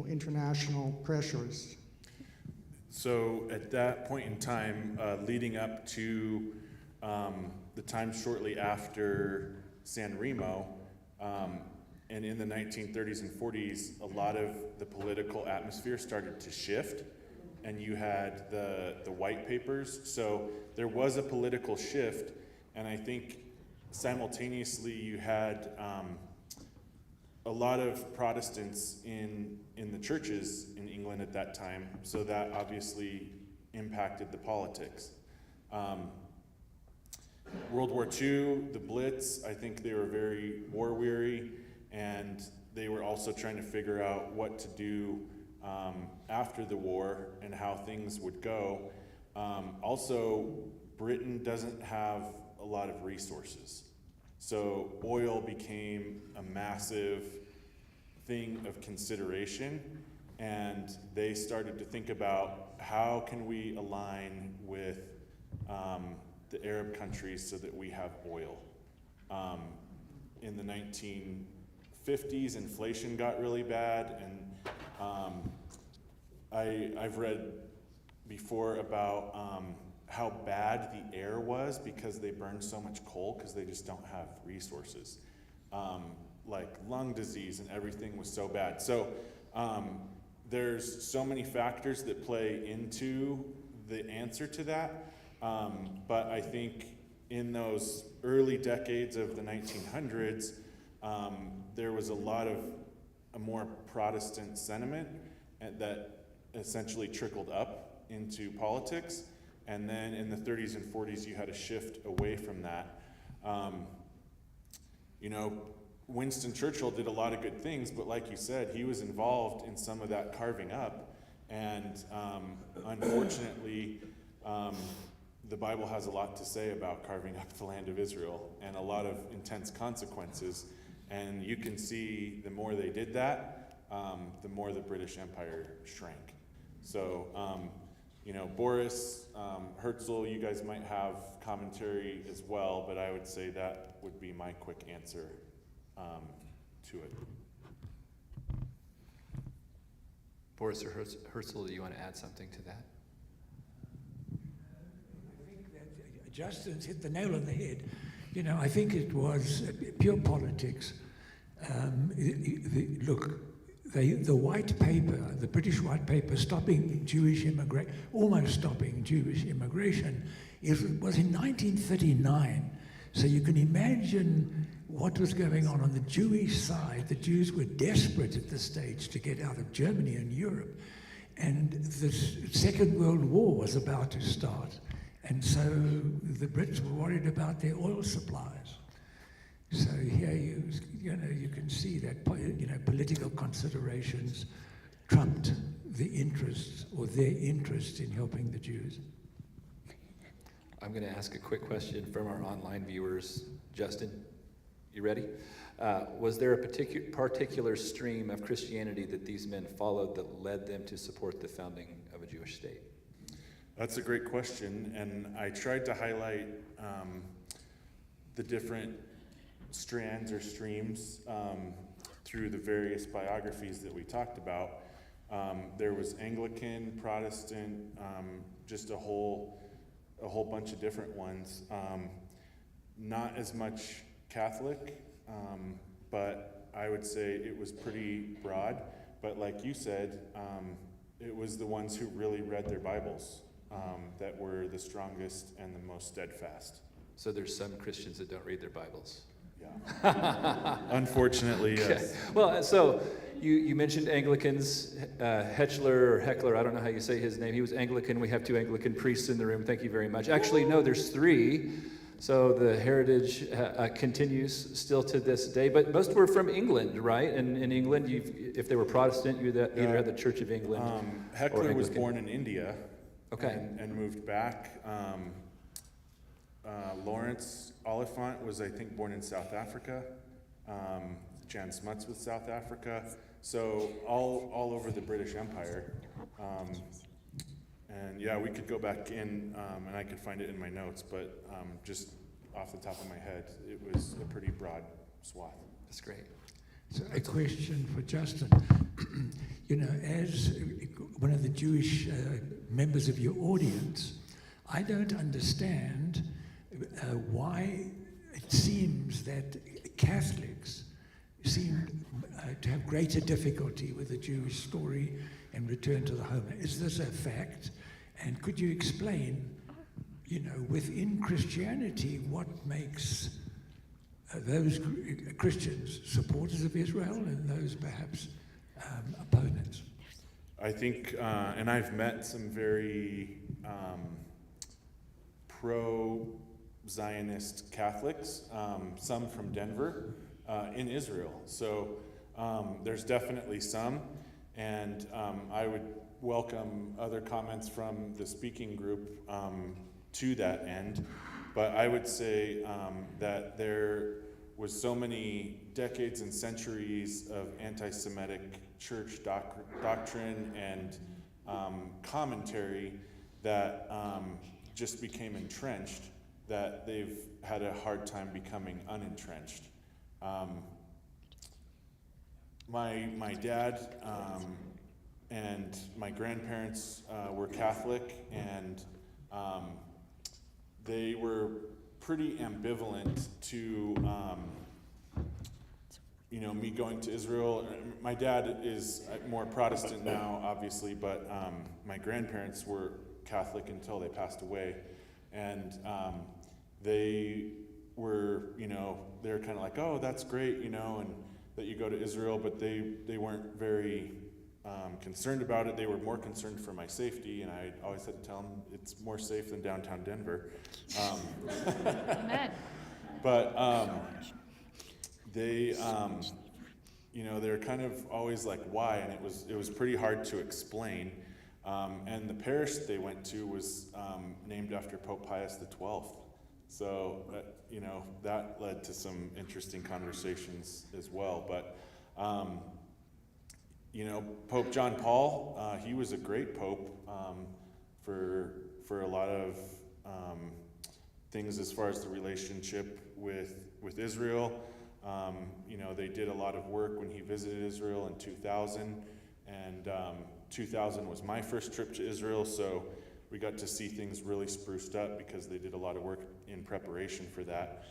international pressures? So at that point in time, leading up to the time shortly after San Remo, and in the 1930s and 40s, a lot of the political atmosphere started to shift, and you had the white papers. So there was a political shift, and I think simultaneously you had a lot of Protestants in the churches in England at that time, so that obviously impacted the politics. World War II, the Blitz, I think they were very war-weary, and they were also trying to figure out what to do after the war and how things would go. Also, Britain doesn't have a lot of resources. So oil became a massive thing of consideration, and they started to think about how can we align with the Arab countries so that we have oil. In the 1950s, inflation got really bad, and I've read before about how bad the air was because they burned so much coal because they just don't have resources. Like lung disease and everything was so bad. So there's so many factors that play into the answer to that. But I think in those early decades of the 1900s, there was a lot of a more Protestant sentiment that essentially trickled up into politics. And then in the 30s and 40s, you had a shift away from that. Winston Churchill did a lot of good things, but like you said, he was involved in some of that carving up. And unfortunately, the Bible has a lot to say about carving up the land of Israel and a lot of intense consequences. And you can see the more they did that, the more the British Empire shrank. So, Boris, Herzl, you guys might have commentary as well, but I would say that would be my quick answer to it. Boris or Herzl, do you want to add something to that? I think that Justin's hit the nail on the head. I think it was pure politics. Look, the white paper, the British white paper stopping Jewish immigration, almost stopping Jewish immigration, was in 1939. So you can imagine what was going on the Jewish side. The Jews were desperate at this stage to get out of Germany and Europe. And the Second World War was about to start. And so the Brits were worried about their oil supplies. So here you can see that political considerations trumped the interests or their interest in helping the Jews. I'm going to ask a quick question from our online viewers. Justin, you ready? Was there a particular stream of Christianity that these men followed that led them to support the founding of a Jewish state? That's a great question, and I tried to highlight the different strands or streams through the various biographies that we talked about. There was Anglican, Protestant, just a whole bunch of different ones. Not as much Catholic, but I would say it was pretty broad. But like you said, it was the ones who really read their Bibles that were the strongest and the most steadfast. So there's some Christians that don't read their Bibles. Yeah. Unfortunately, yes. Okay. Well, so you mentioned Anglicans, Heckler, I don't know how you say his name. He was Anglican. We have 2 Anglican priests in the room. Thank you very much. Actually, no, there's 3. So the heritage continues still to this day. But most were from England, right? And in England, if they were Protestant, you either had the Church of England. Heckler was born in India. Okay. And moved back. Lawrence Oliphant was, I think, born in South Africa. Jan Smuts was South Africa. So all over the British Empire. And yeah, we could go back in and I could find it in my notes, but just off the top of my head, it was a pretty broad swath. That's great. So a question for Justin. As one of the Jewish members of your audience, I don't understand why it seems that Catholics seem to have greater difficulty with the Jewish story and return to the home. Is this a fact? And could you explain, within Christianity, what makes those Christians supporters of Israel and those perhaps opponents? I think, and I've met some very pro-Zionist Catholics, some from Denver, in Israel. So there's definitely some, and I would welcome other comments from the speaking group to that end. But I would say that there was so many decades and centuries of anti-Semitic church doctrine and commentary that just became entrenched, that they've had a hard time becoming unentrenched. My dad and my grandparents were Catholic, and they were pretty ambivalent to me going to Israel. My dad is more Protestant now, obviously, but my grandparents were Catholic until they passed away, and they were, they're kind of like, oh, that's great, and that you go to Israel, but they weren't very concerned about it. They were more concerned for my safety, and I always had to tell them it's more safe than downtown Denver. Amen. But they, they're kind of always like, why? And it was pretty hard to explain. And the parish they went to was named after Pope Pius XII. So, that led to some interesting conversations as well. But, Pope John Paul, he was a great pope for a lot of things as far as the relationship with Israel. They did a lot of work when he visited Israel in 2000, and 2000 was my first trip to Israel, so we got to see things really spruced up because they did a lot of work in preparation for that.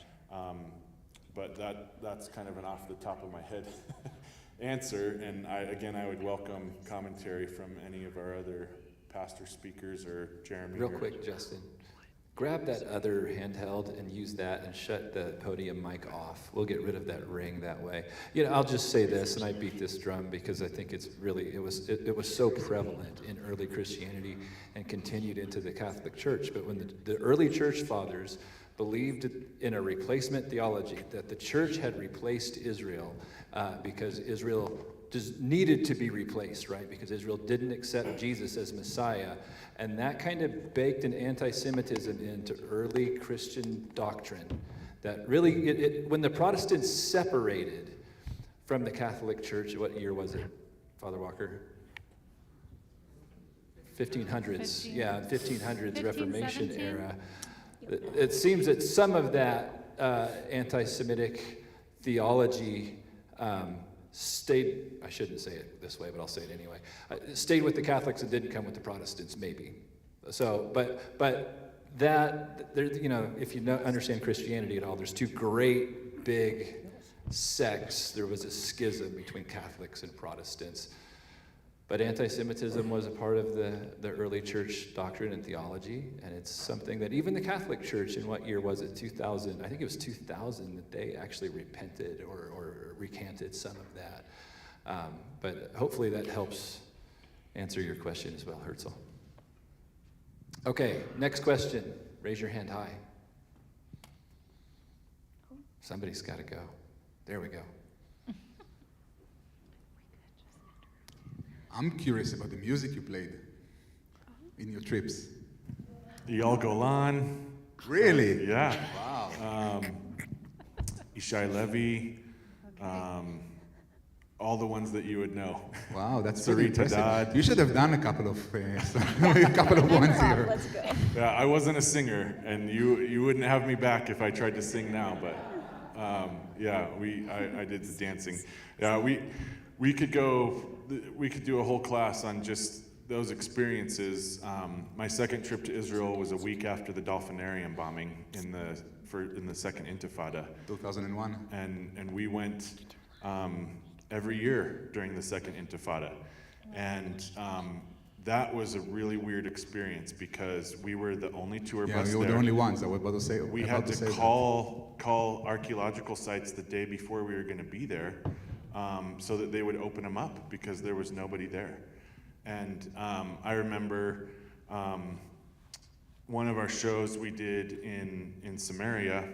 But that's kind of an off the top of my head answer. And I would welcome commentary from any of our other pastor speakers or Jeremy. Real quick, Justin. Grab that other handheld and use that and shut the podium mic off. We'll get rid of that ring that way. You know, I'll just say this, and I beat this drum because I think it's really, it was so prevalent in early Christianity and continued into the Catholic Church. But when the early church fathers believed in a replacement theology, that the church had replaced Israel because Israel just needed to be replaced, right? Because Israel didn't accept Jesus as Messiah. And that kind of baked an anti-Semitism into early Christian doctrine that really, when the Protestants separated from the Catholic Church, what year was it, Father Walker? 1500s, yeah, 1500s Reformation era. It seems that some of that anti-Semitic theology stayed, I shouldn't say it this way, but I'll say it anyway, stayed with the Catholics and didn't come with the Protestants, maybe. So, but that, there, you know, if you understand Christianity at all, there's two great big sects. There was a schism between Catholics and Protestants. But anti-Semitism was a part of the early church doctrine and theology, and it's something that even the Catholic Church, in what year was it, 2000, I think it was 2000, that they actually repented or recanted some of that. But hopefully that helps answer your question as well, Herzl. Okay, next question. Raise your hand high. Somebody's got to go. There we go. I'm curious about the music you played in your trips. Y'all Golan. Really? Yeah. Wow. Ishai Levi. All the ones that you would know. Wow, that's very impressive. Dad. You should have done a couple of ones here. Let's go. Yeah, I wasn't a singer, and you wouldn't have me back if I tried to sing now. But yeah, I did the dancing. Yeah, we could do a whole class on just those experiences. My second trip to Israel was a week after the Dolphinarium bombing in the Second Intifada. 2001. And we went every year during the Second Intifada. And that was a really weird experience because we were the only tour bus there. Yeah, we were the only ones. I was about to say. We had to call archaeological sites the day before we were going to be there, so that they would open them up because there was nobody there. And I remember one of our shows we did in Samaria,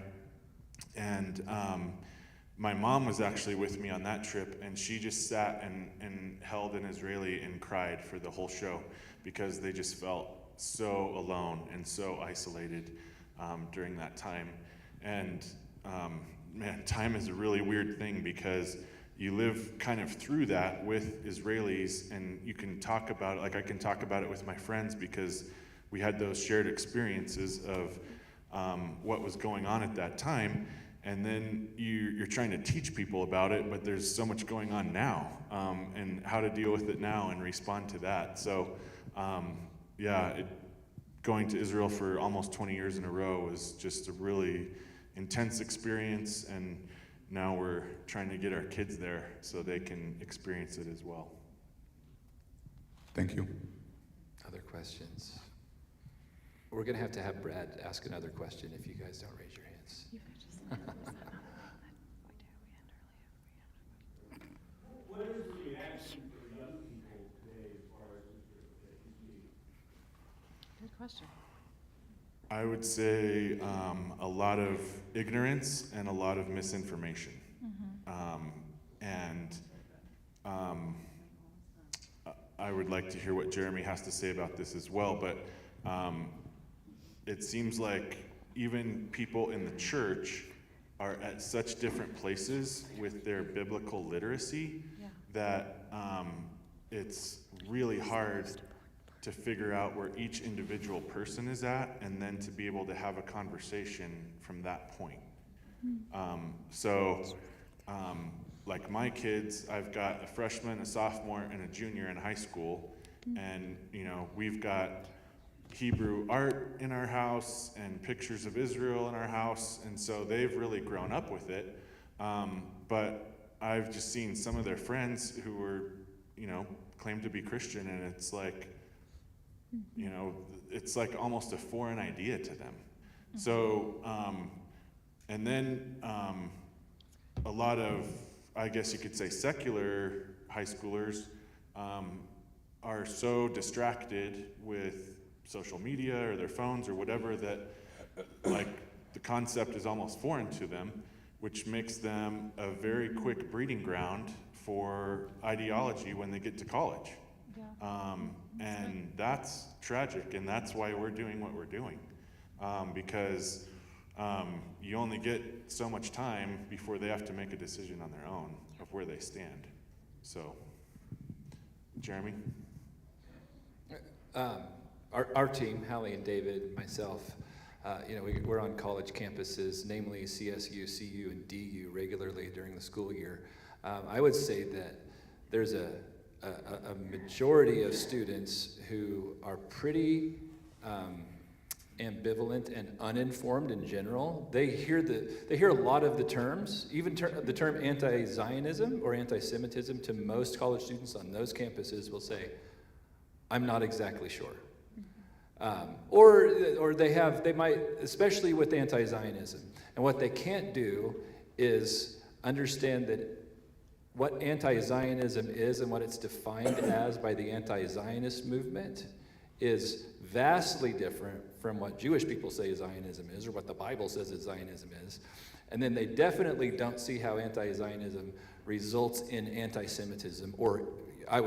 and my mom was actually with me on that trip, and she just sat and held an Israeli and cried for the whole show because they just felt so alone and so isolated during that time. And man, time is a really weird thing because you live kind of through that with Israelis, and you can talk about it, like I can talk about it with my friends because we had those shared experiences of what was going on at that time. And then you're trying to teach people about it, but there's so much going on now, and how to deal with it now and respond to that. So, yeah, going to Israel for almost 20 years in a row was just a really intense experience, and now we're trying to get our kids there so they can experience it as well. Thank you. Other questions? We're going to have Brad ask another question if you guys don't raise your hands. What is the reaction for young people today as far as Good question. I would say a lot of ignorance and a lot of misinformation. I would like to hear what Jeremy has to say about this as well, but it seems like even people in the church are at such different places with their biblical literacy that it's really hard to figure out where each individual person is at and then to be able to have a conversation from that point. Like my kids, I've got a freshman, a sophomore, and a junior in high school, and we've got Hebrew art in our house and pictures of Israel in our house, and so they've really grown up with it. But I've just seen some of their friends who were, claim to be Christian, and it's like, it's like almost a foreign idea to them. So, and then a lot of, I guess you could say, secular high schoolers are so distracted with social media or their phones or whatever that, like, the concept is almost foreign to them, which makes them a very quick breeding ground for ideology when they get to college. And that's tragic, and that's why we're doing what we're doing. Because you only get so much time before they have to make a decision on their own of where they stand. So, Jeremy? Our team, Hallie and David, myself, we're on college campuses, namely CSU, CU, and DU regularly during the school year. I would say that there's a majority of students who are pretty ambivalent and uninformed in general. They hear a lot of the terms, even the term anti-Zionism or anti-Semitism to most college students on those campuses will say, I'm not exactly sure. Or they might, especially with anti-Zionism. And what they can't do is understand that what anti-Zionism is and what it's defined as by the anti-Zionist movement is vastly different from what Jewish people say Zionism is or what the Bible says that Zionism is. And then they definitely don't see how anti-Zionism results in anti-Semitism, or I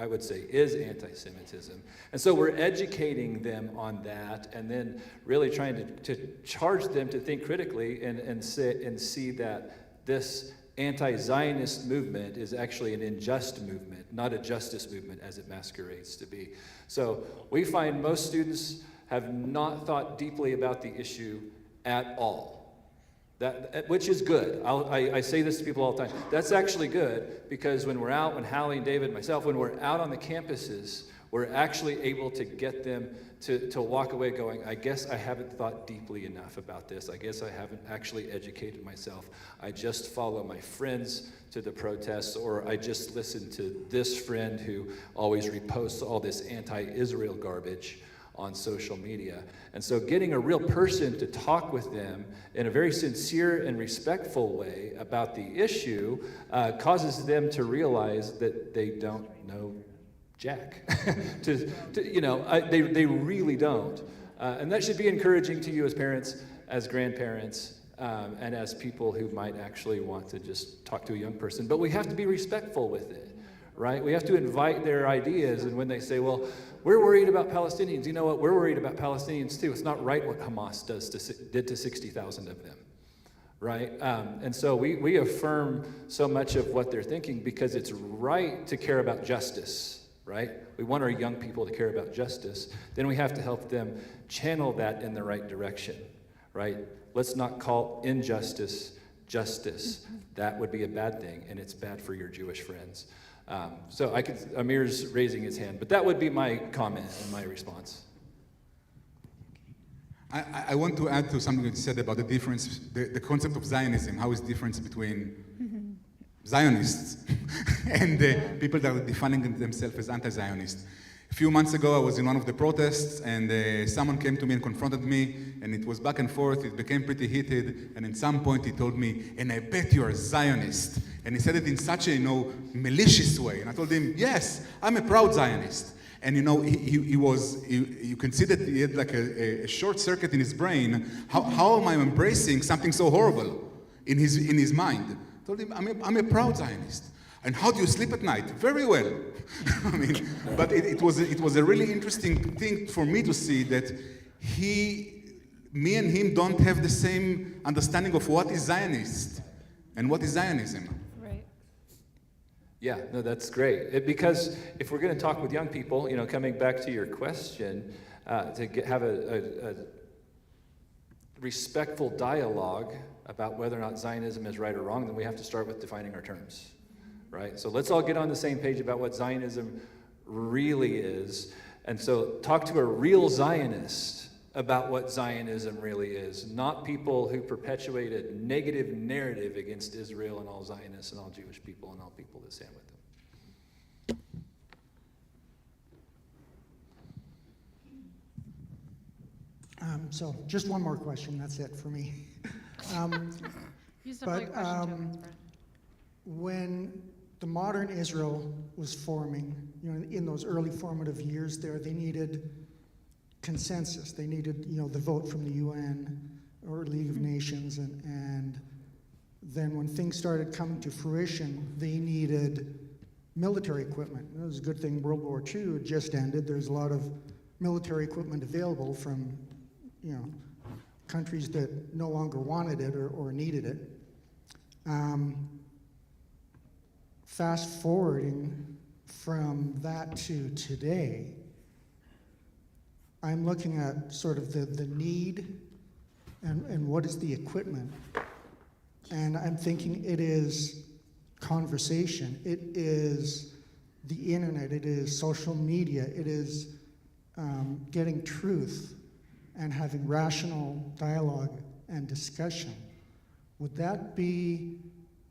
would say is anti-Semitism. And so we're educating them on that and then really trying to charge them to think critically and see that this anti-Zionist movement is actually an unjust movement, not a justice movement as it masquerades to be. So we find most students have not thought deeply about the issue at all. Which is good. I say this to people all the time. That's actually good, because when Hallie and David and myself, when we're out on the campuses, we're actually able to get them to walk away going, I guess I haven't thought deeply enough about this. I guess I haven't actually educated myself. I just follow my friends to the protests, or I just listen to this friend who always reposts all this anti-Israel garbage on social media. And so getting a real person to talk with them in a very sincere and respectful way about the issue causes them to realize that they don't know jack. They really don't. And that should be encouraging to you as parents, as grandparents, and as people who might actually want to just talk to a young person. But we have to be respectful with it, right? We have to invite their ideas, and when they say, well, we're worried about Palestinians, you know what? We're worried about Palestinians too. It's not right what Hamas did to 60,000 of them, right? And so we affirm so much of what they're thinking because it's right to care about justice, right? We want our young people to care about justice. Then we have to help them channel that in the right direction, right? Let's not call injustice justice. That would be a bad thing, and it's bad for your Jewish friends. So Amir's raising his hand, but that would be my comment and my response. I want to add to something you said about the difference, the concept of Zionism, how is the difference between Zionists and people that are defining themselves as anti-Zionist. A few months ago, I was in one of the protests, and someone came to me and confronted me, and it was back and forth. It became pretty heated, and at some point he told me, and I bet you're a Zionist. And he said it in such a, malicious way. And I told him, yes, I'm a proud Zionist. And you can see that he had like a short circuit in his brain. How am I embracing something so horrible in his mind? I told him, I'm a proud Zionist. And how do you sleep at night? Very well. But it was a really interesting thing for me to see that me and him don't have the same understanding of what is Zionist and what is Zionism. Right. Yeah, no, that's great. Because if we're going to talk with young people, coming back to your question, have a respectful dialogue about whether or not Zionism is right or wrong, then we have to start with defining our terms. Right? So let's all get on the same page about what Zionism really is. And so talk to a real Zionist about what Zionism really is, not people who perpetuate a negative narrative against Israel and all Zionists and all Jewish people and all people that stand with them. So just one more question, that's it for me. When the modern Israel was forming, you know, in those early formative years there, they needed consensus. They needed, you know, the vote from the UN or League of Nations, and then when things started coming to fruition, they needed military equipment. It was a good thing World War II had just ended. There's a lot of military equipment available from, you know, countries that no longer wanted it or needed it. Fast forwarding from that to today, I'm looking at sort of the need and what is the equipment. And I'm thinking it is conversation, it is the internet, it is social media, it is getting truth and having rational dialogue and discussion. Would that be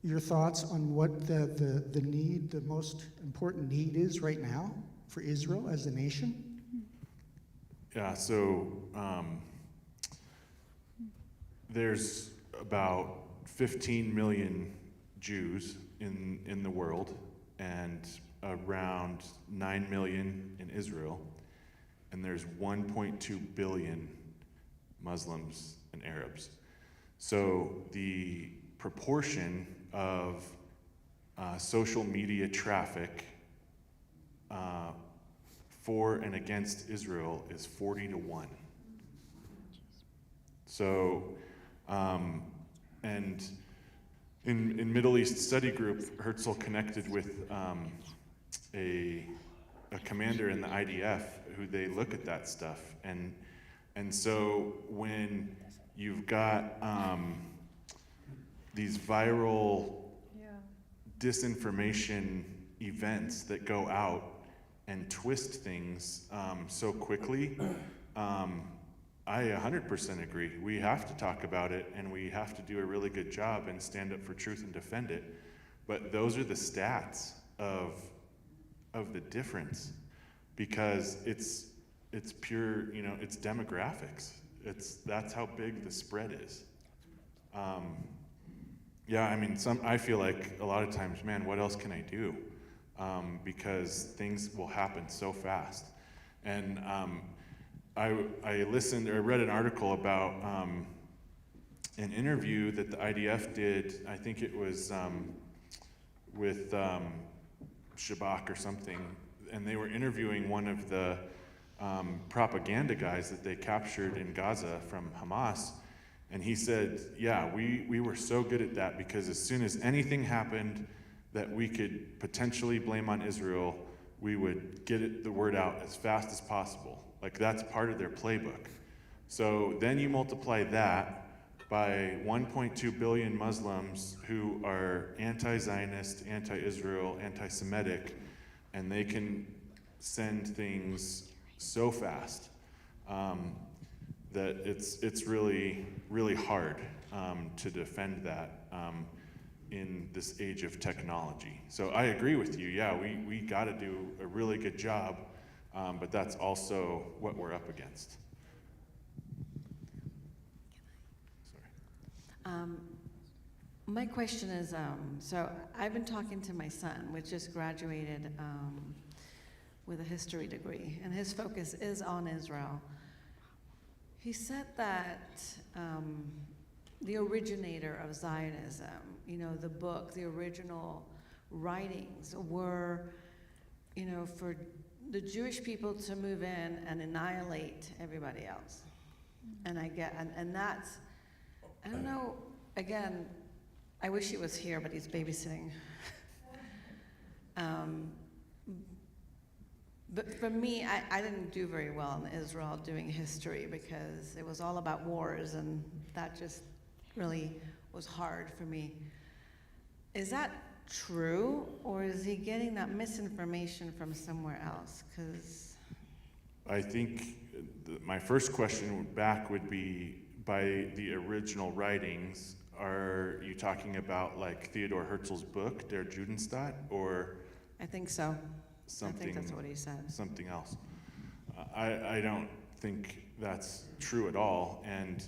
your thoughts on what the need, the most important need is right now for Israel as a nation? Yeah, so there's about 15 million Jews in the world and around 9 million in Israel, and there's 1.2 billion Muslims and Arabs. So the proportion of social media traffic for and against Israel is 40-1. So, and in Middle East Study Group, Herzl connected with a commander in the IDF who they look at that stuff. And so when you've got these viral disinformation events that go out and twist things so quickly, I 100% agree. We have to talk about it, and we have to do a really good job and stand up for truth and defend it. But those are the stats of the difference, because it's pure, you know, it's demographics. That's how big the spread is. Yeah, I mean, I feel like a lot of times, man, what else can I do? Because things will happen so fast. And I read an article about an interview that the IDF did. I think it was with Shabak or something, and they were interviewing one of the propaganda guys that they captured in Gaza from Hamas. And he said, yeah, we were so good at that, because as soon as anything happened that we could potentially blame on Israel, we would get the word out as fast as possible. Like, that's part of their playbook. So then you multiply that by 1.2 billion Muslims who are anti-Zionist, anti-Israel, anti-Semitic, and they can send things so fast that it's really, really hard to defend that in this age of technology. So I agree with you. Yeah, we got to do a really good job, but that's also what we're up against. Sorry. My question is, so I've been talking to my son, which just graduated with a history degree, and his focus is on Israel. He said that the originator of Zionism, you know, the book, the original writings were, you know, for the Jewish people to move in and annihilate everybody else. And and that's, I don't know, again, I wish he was here, but he's babysitting. But for me, I didn't do very well in Israel doing history, because it was all about wars, and that just really was hard for me. Is that true, or is he getting that misinformation from somewhere else? Because I think my first question back would be, by the original writings, are you talking about like Theodor Herzl's book, Der Judenstaat, or I think so. something? I think that's what he said. Something else. I don't think that's true at all. And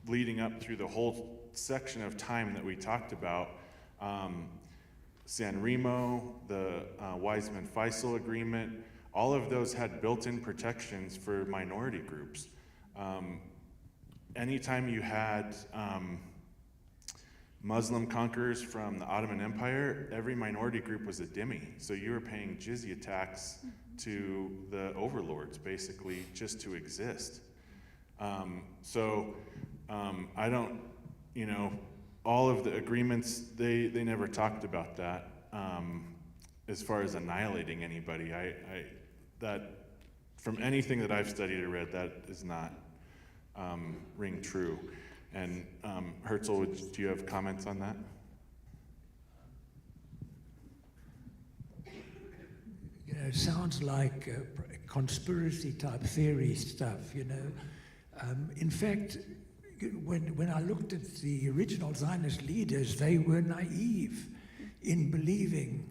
leading up through the whole section of time that we talked about, San Remo, the Weizmann-Faisal Agreement, all of those had built-in protections for minority groups. Anytime you had Muslim conquerors from the Ottoman Empire, every minority group was a dhimmi. So you were paying jizya tax to the overlords, basically, just to exist. I don't, all of the agreements, they never talked about that. As far as annihilating anybody, that from anything that I've studied or read, that does not ring true. And Herzl, do you have comments on that? It sounds like conspiracy type theory stuff, In fact, when I looked at the original Zionist leaders, they were naive in believing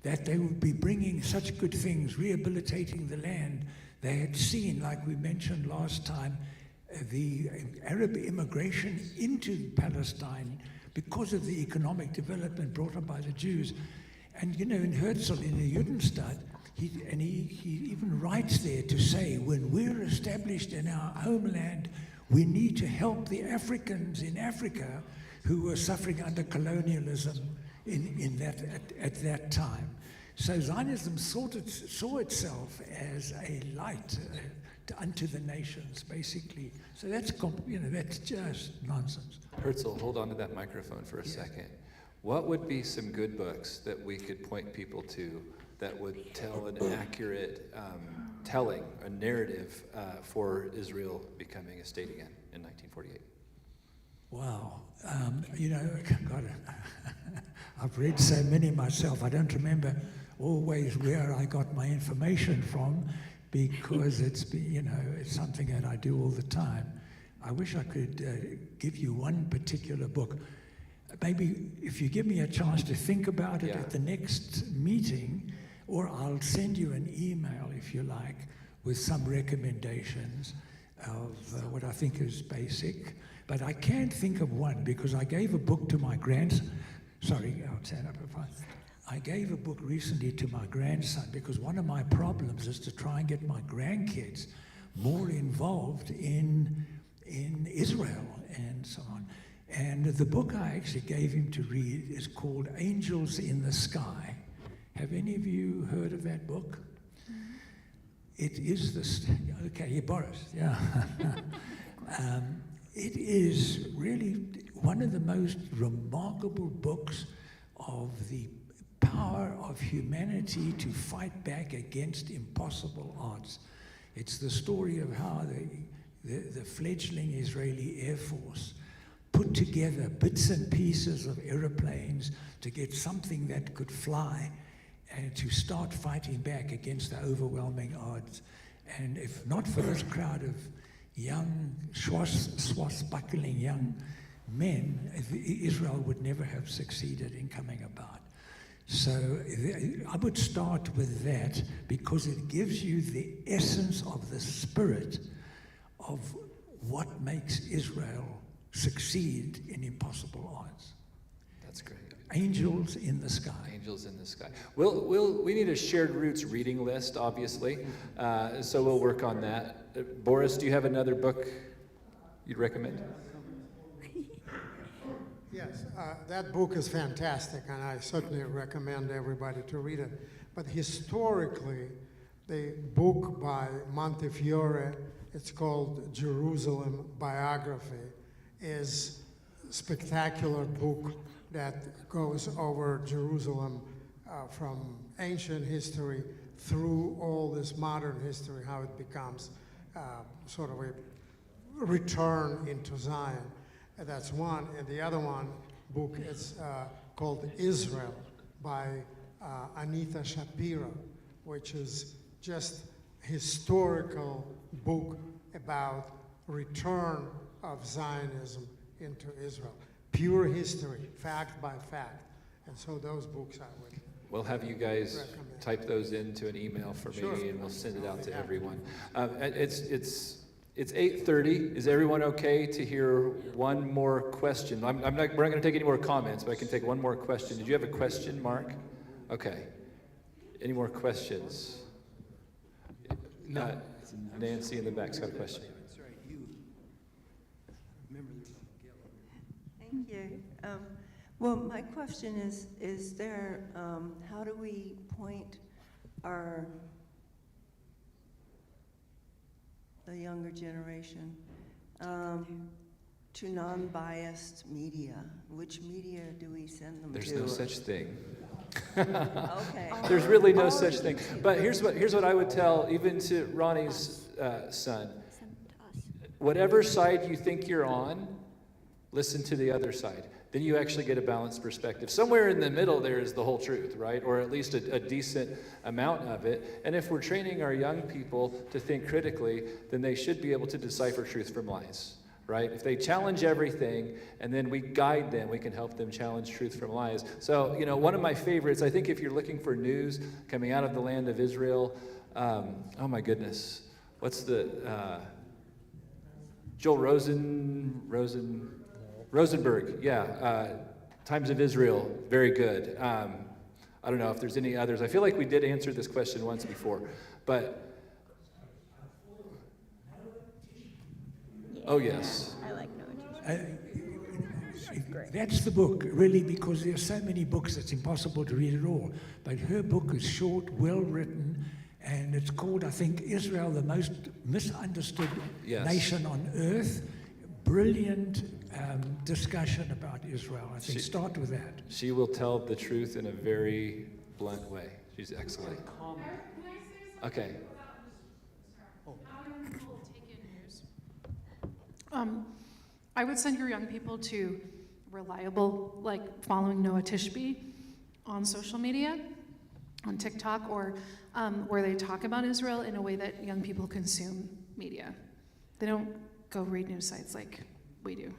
that they would be bringing such good things, rehabilitating the land. They had seen, like we mentioned last time, the Arab immigration into Palestine because of the economic development brought on by the Jews. And in Herzl, in the Judenstaat, he even writes there to say, when we're established in our homeland, we need to help the Africans in Africa who were suffering under colonialism at that time. So Zionism saw itself as a light unto the nations, basically. So that's just nonsense. Herzl, hold on to that microphone for a second. What would be some good books that we could point people to that would tell an accurate telling, a narrative for Israel becoming a state again in 1948? Wow. God, I've read so many myself. I don't remember always where I got my information from, because it's something that I do all the time. I wish I could give you one particular book. Maybe if you give me a chance to think about it at the next meeting, or I'll send you an email, if you like, with some recommendations of what I think is basic. But I can't think of one, because I gave a book to my grandson. Sorry, I'll stand up if I gave a book recently to my grandson, because one of my problems is to try and get my grandkids more involved in Israel and so on. And the book I actually gave him to read is called Angels in the Sky. Have any of you heard of that book? It is okay, Boris, yeah. It is really one of the most remarkable books of the power of humanity to fight back against impossible odds. It's the story of how the fledgling Israeli Air Force put together bits and pieces of aeroplanes to get something that could fly and to start fighting back against the overwhelming odds. And if not for this crowd of young, swashbuckling young men, Israel would never have succeeded in coming about. So I would start with that, because it gives you the essence of the spirit of what makes Israel succeed in impossible odds. That's great. Angels in the Sky. Angels in the Sky. We need a shared roots reading list, obviously, so we'll work on that. Boris, do you have another book you'd recommend? Yes, that book is fantastic, and I certainly recommend everybody to read it. But historically, the book by Montefiore, it's called Jerusalem Biography, is a spectacular book that goes over Jerusalem from ancient history through all this modern history, how it becomes sort of a return into Zion. And that's one. And the other book is called Israel by Anita Shapiro, which is just historical book about return of Zionism into Israel. Pure history, fact by fact. And so those books I would We'll have you guys recommend. type those into an email for me, Sure. and we'll send it out to everyone. It's 8:30. Is everyone okay to hear one more question? We're not going to take any more comments, but I can take one more question. Did you have a question, Mark? Okay. Any more questions? No. Nancy in the back's got a question. Thank you. Well, my question is there, how do we point the younger generation to non-biased media? Which media do we send them to? There's no such thing. Okay. There's really no such thing. But here's what I would tell even to Ronnie's son. Whatever side you think you're on, listen to the other side. Then you actually get a balanced perspective. Somewhere in the middle there is the whole truth, right? Or at least a decent amount of it. And if we're training our young people to think critically, then they should be able to decipher truth from lies, right? If they challenge everything and then we guide them, we can help them challenge truth from lies. So, one of my favorites, I think if you're looking for news coming out of the land of Israel, oh my goodness, what's the, Joel Rosenberg, yeah. Times of Israel, very good. I don't know if there's any others. I feel like we did answer this question once before, but oh yes. I like That's the book, really, because there's so many books it's impossible to read it all. But her book is short, well written, and it's called, I think, Israel, the Most Misunderstood Nation on Earth. Brilliant discussion about Israel. I think start with that. She will tell the truth in a very blunt way. She's excellent. Okay. I would send your young people to reliable, like following Noah Tishby on social media, on TikTok, or where they talk about Israel in a way that young people consume media. They don't go read news sites like we do.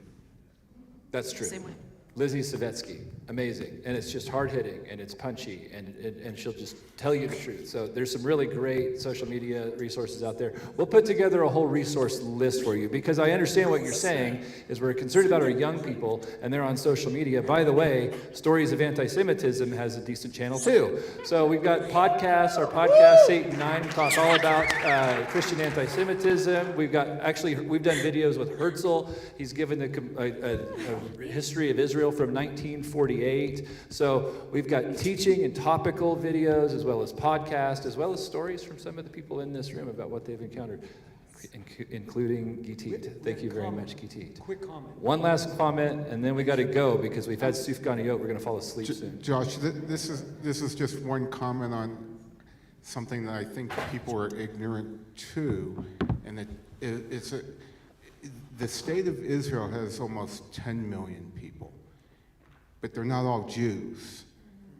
That's true. Same way. Lizzie Savetsky, amazing. And it's just hard-hitting, and it's punchy, and she'll just tell you the truth. So there's some really great social media resources out there. We'll put together a whole resource list for you, because I understand what you're saying is we're concerned about our young people, and they're on social media. By the way, Stories of Anti-Semitism has a decent channel too. So we've got podcasts. Our podcast, Satan 9, talks all about Christian anti-Semitism. We've done videos with Herzl. He's given a history of Israel from 1948. So we've got teaching and topical videos, as well as podcasts, as well as stories from some of the people in this room about what they've encountered, including Gitit. Thank you very much, Gitit. Quick comment. One last comment, and then we got to go because we've had Sufganiyot. We're going to fall asleep soon. Josh, this is just one comment on something that I think people are ignorant to, and the state of Israel has almost 10 million people. But they're not all Jews.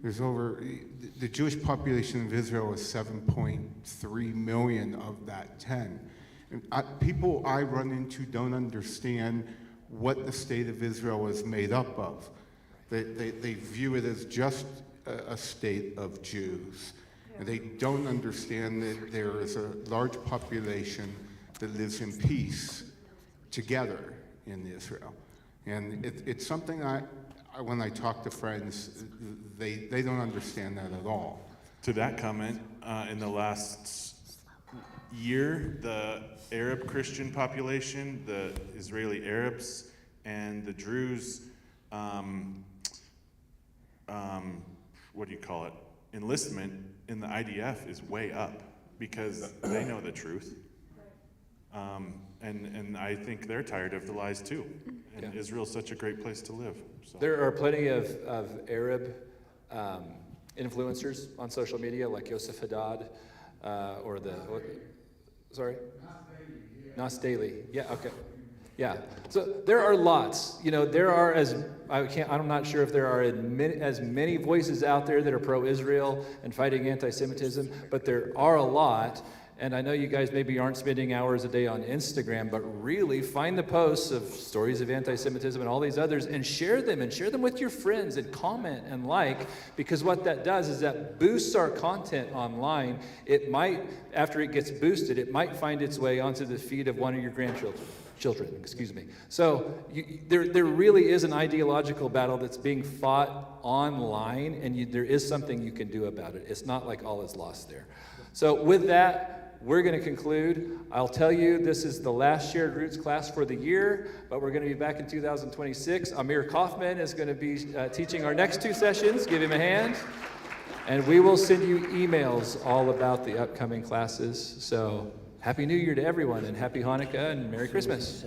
The Jewish population of Israel is 7.3 million of that 10. And people I run into don't understand what the state of Israel is made up of. They view it as just a state of Jews. And they don't understand that there is a large population that lives in peace together in Israel. And it's something when I talk to friends, they don't understand that at all. To that comment, in the last year, the Arab Christian population, the Israeli Arabs, and the Druze, enlistment in the IDF is way up because they know the truth. And I think they're tired of the lies too. And Israel's such a great place to live. So. There are plenty of Arab influencers on social media, like Yosef Haddad, or Nas Daily. Yeah, okay. Yeah. So there are lots. There are I'm not sure if there are as many voices out there that are pro-Israel and fighting anti-Semitism, but there are a lot. And I know you guys maybe aren't spending hours a day on Instagram, but really find the posts of stories of anti-Semitism and all these others and share them with your friends and comment and like, because what that does is that boosts our content online. It might, after it gets boosted, it might find its way onto the feed of one of your grandchildren. So there really is an ideological battle that's being fought online, and there is something you can do about it. It's not like all is lost there. So with that, we're going to conclude. I'll tell you, this is the last Shared Roots class for the year, but we're going to be back in 2026. Amir Kaufman is going to be teaching our next 2 sessions. Give him a hand. And we will send you emails all about the upcoming classes. So Happy New Year to everyone, and Happy Hanukkah, and Merry Christmas.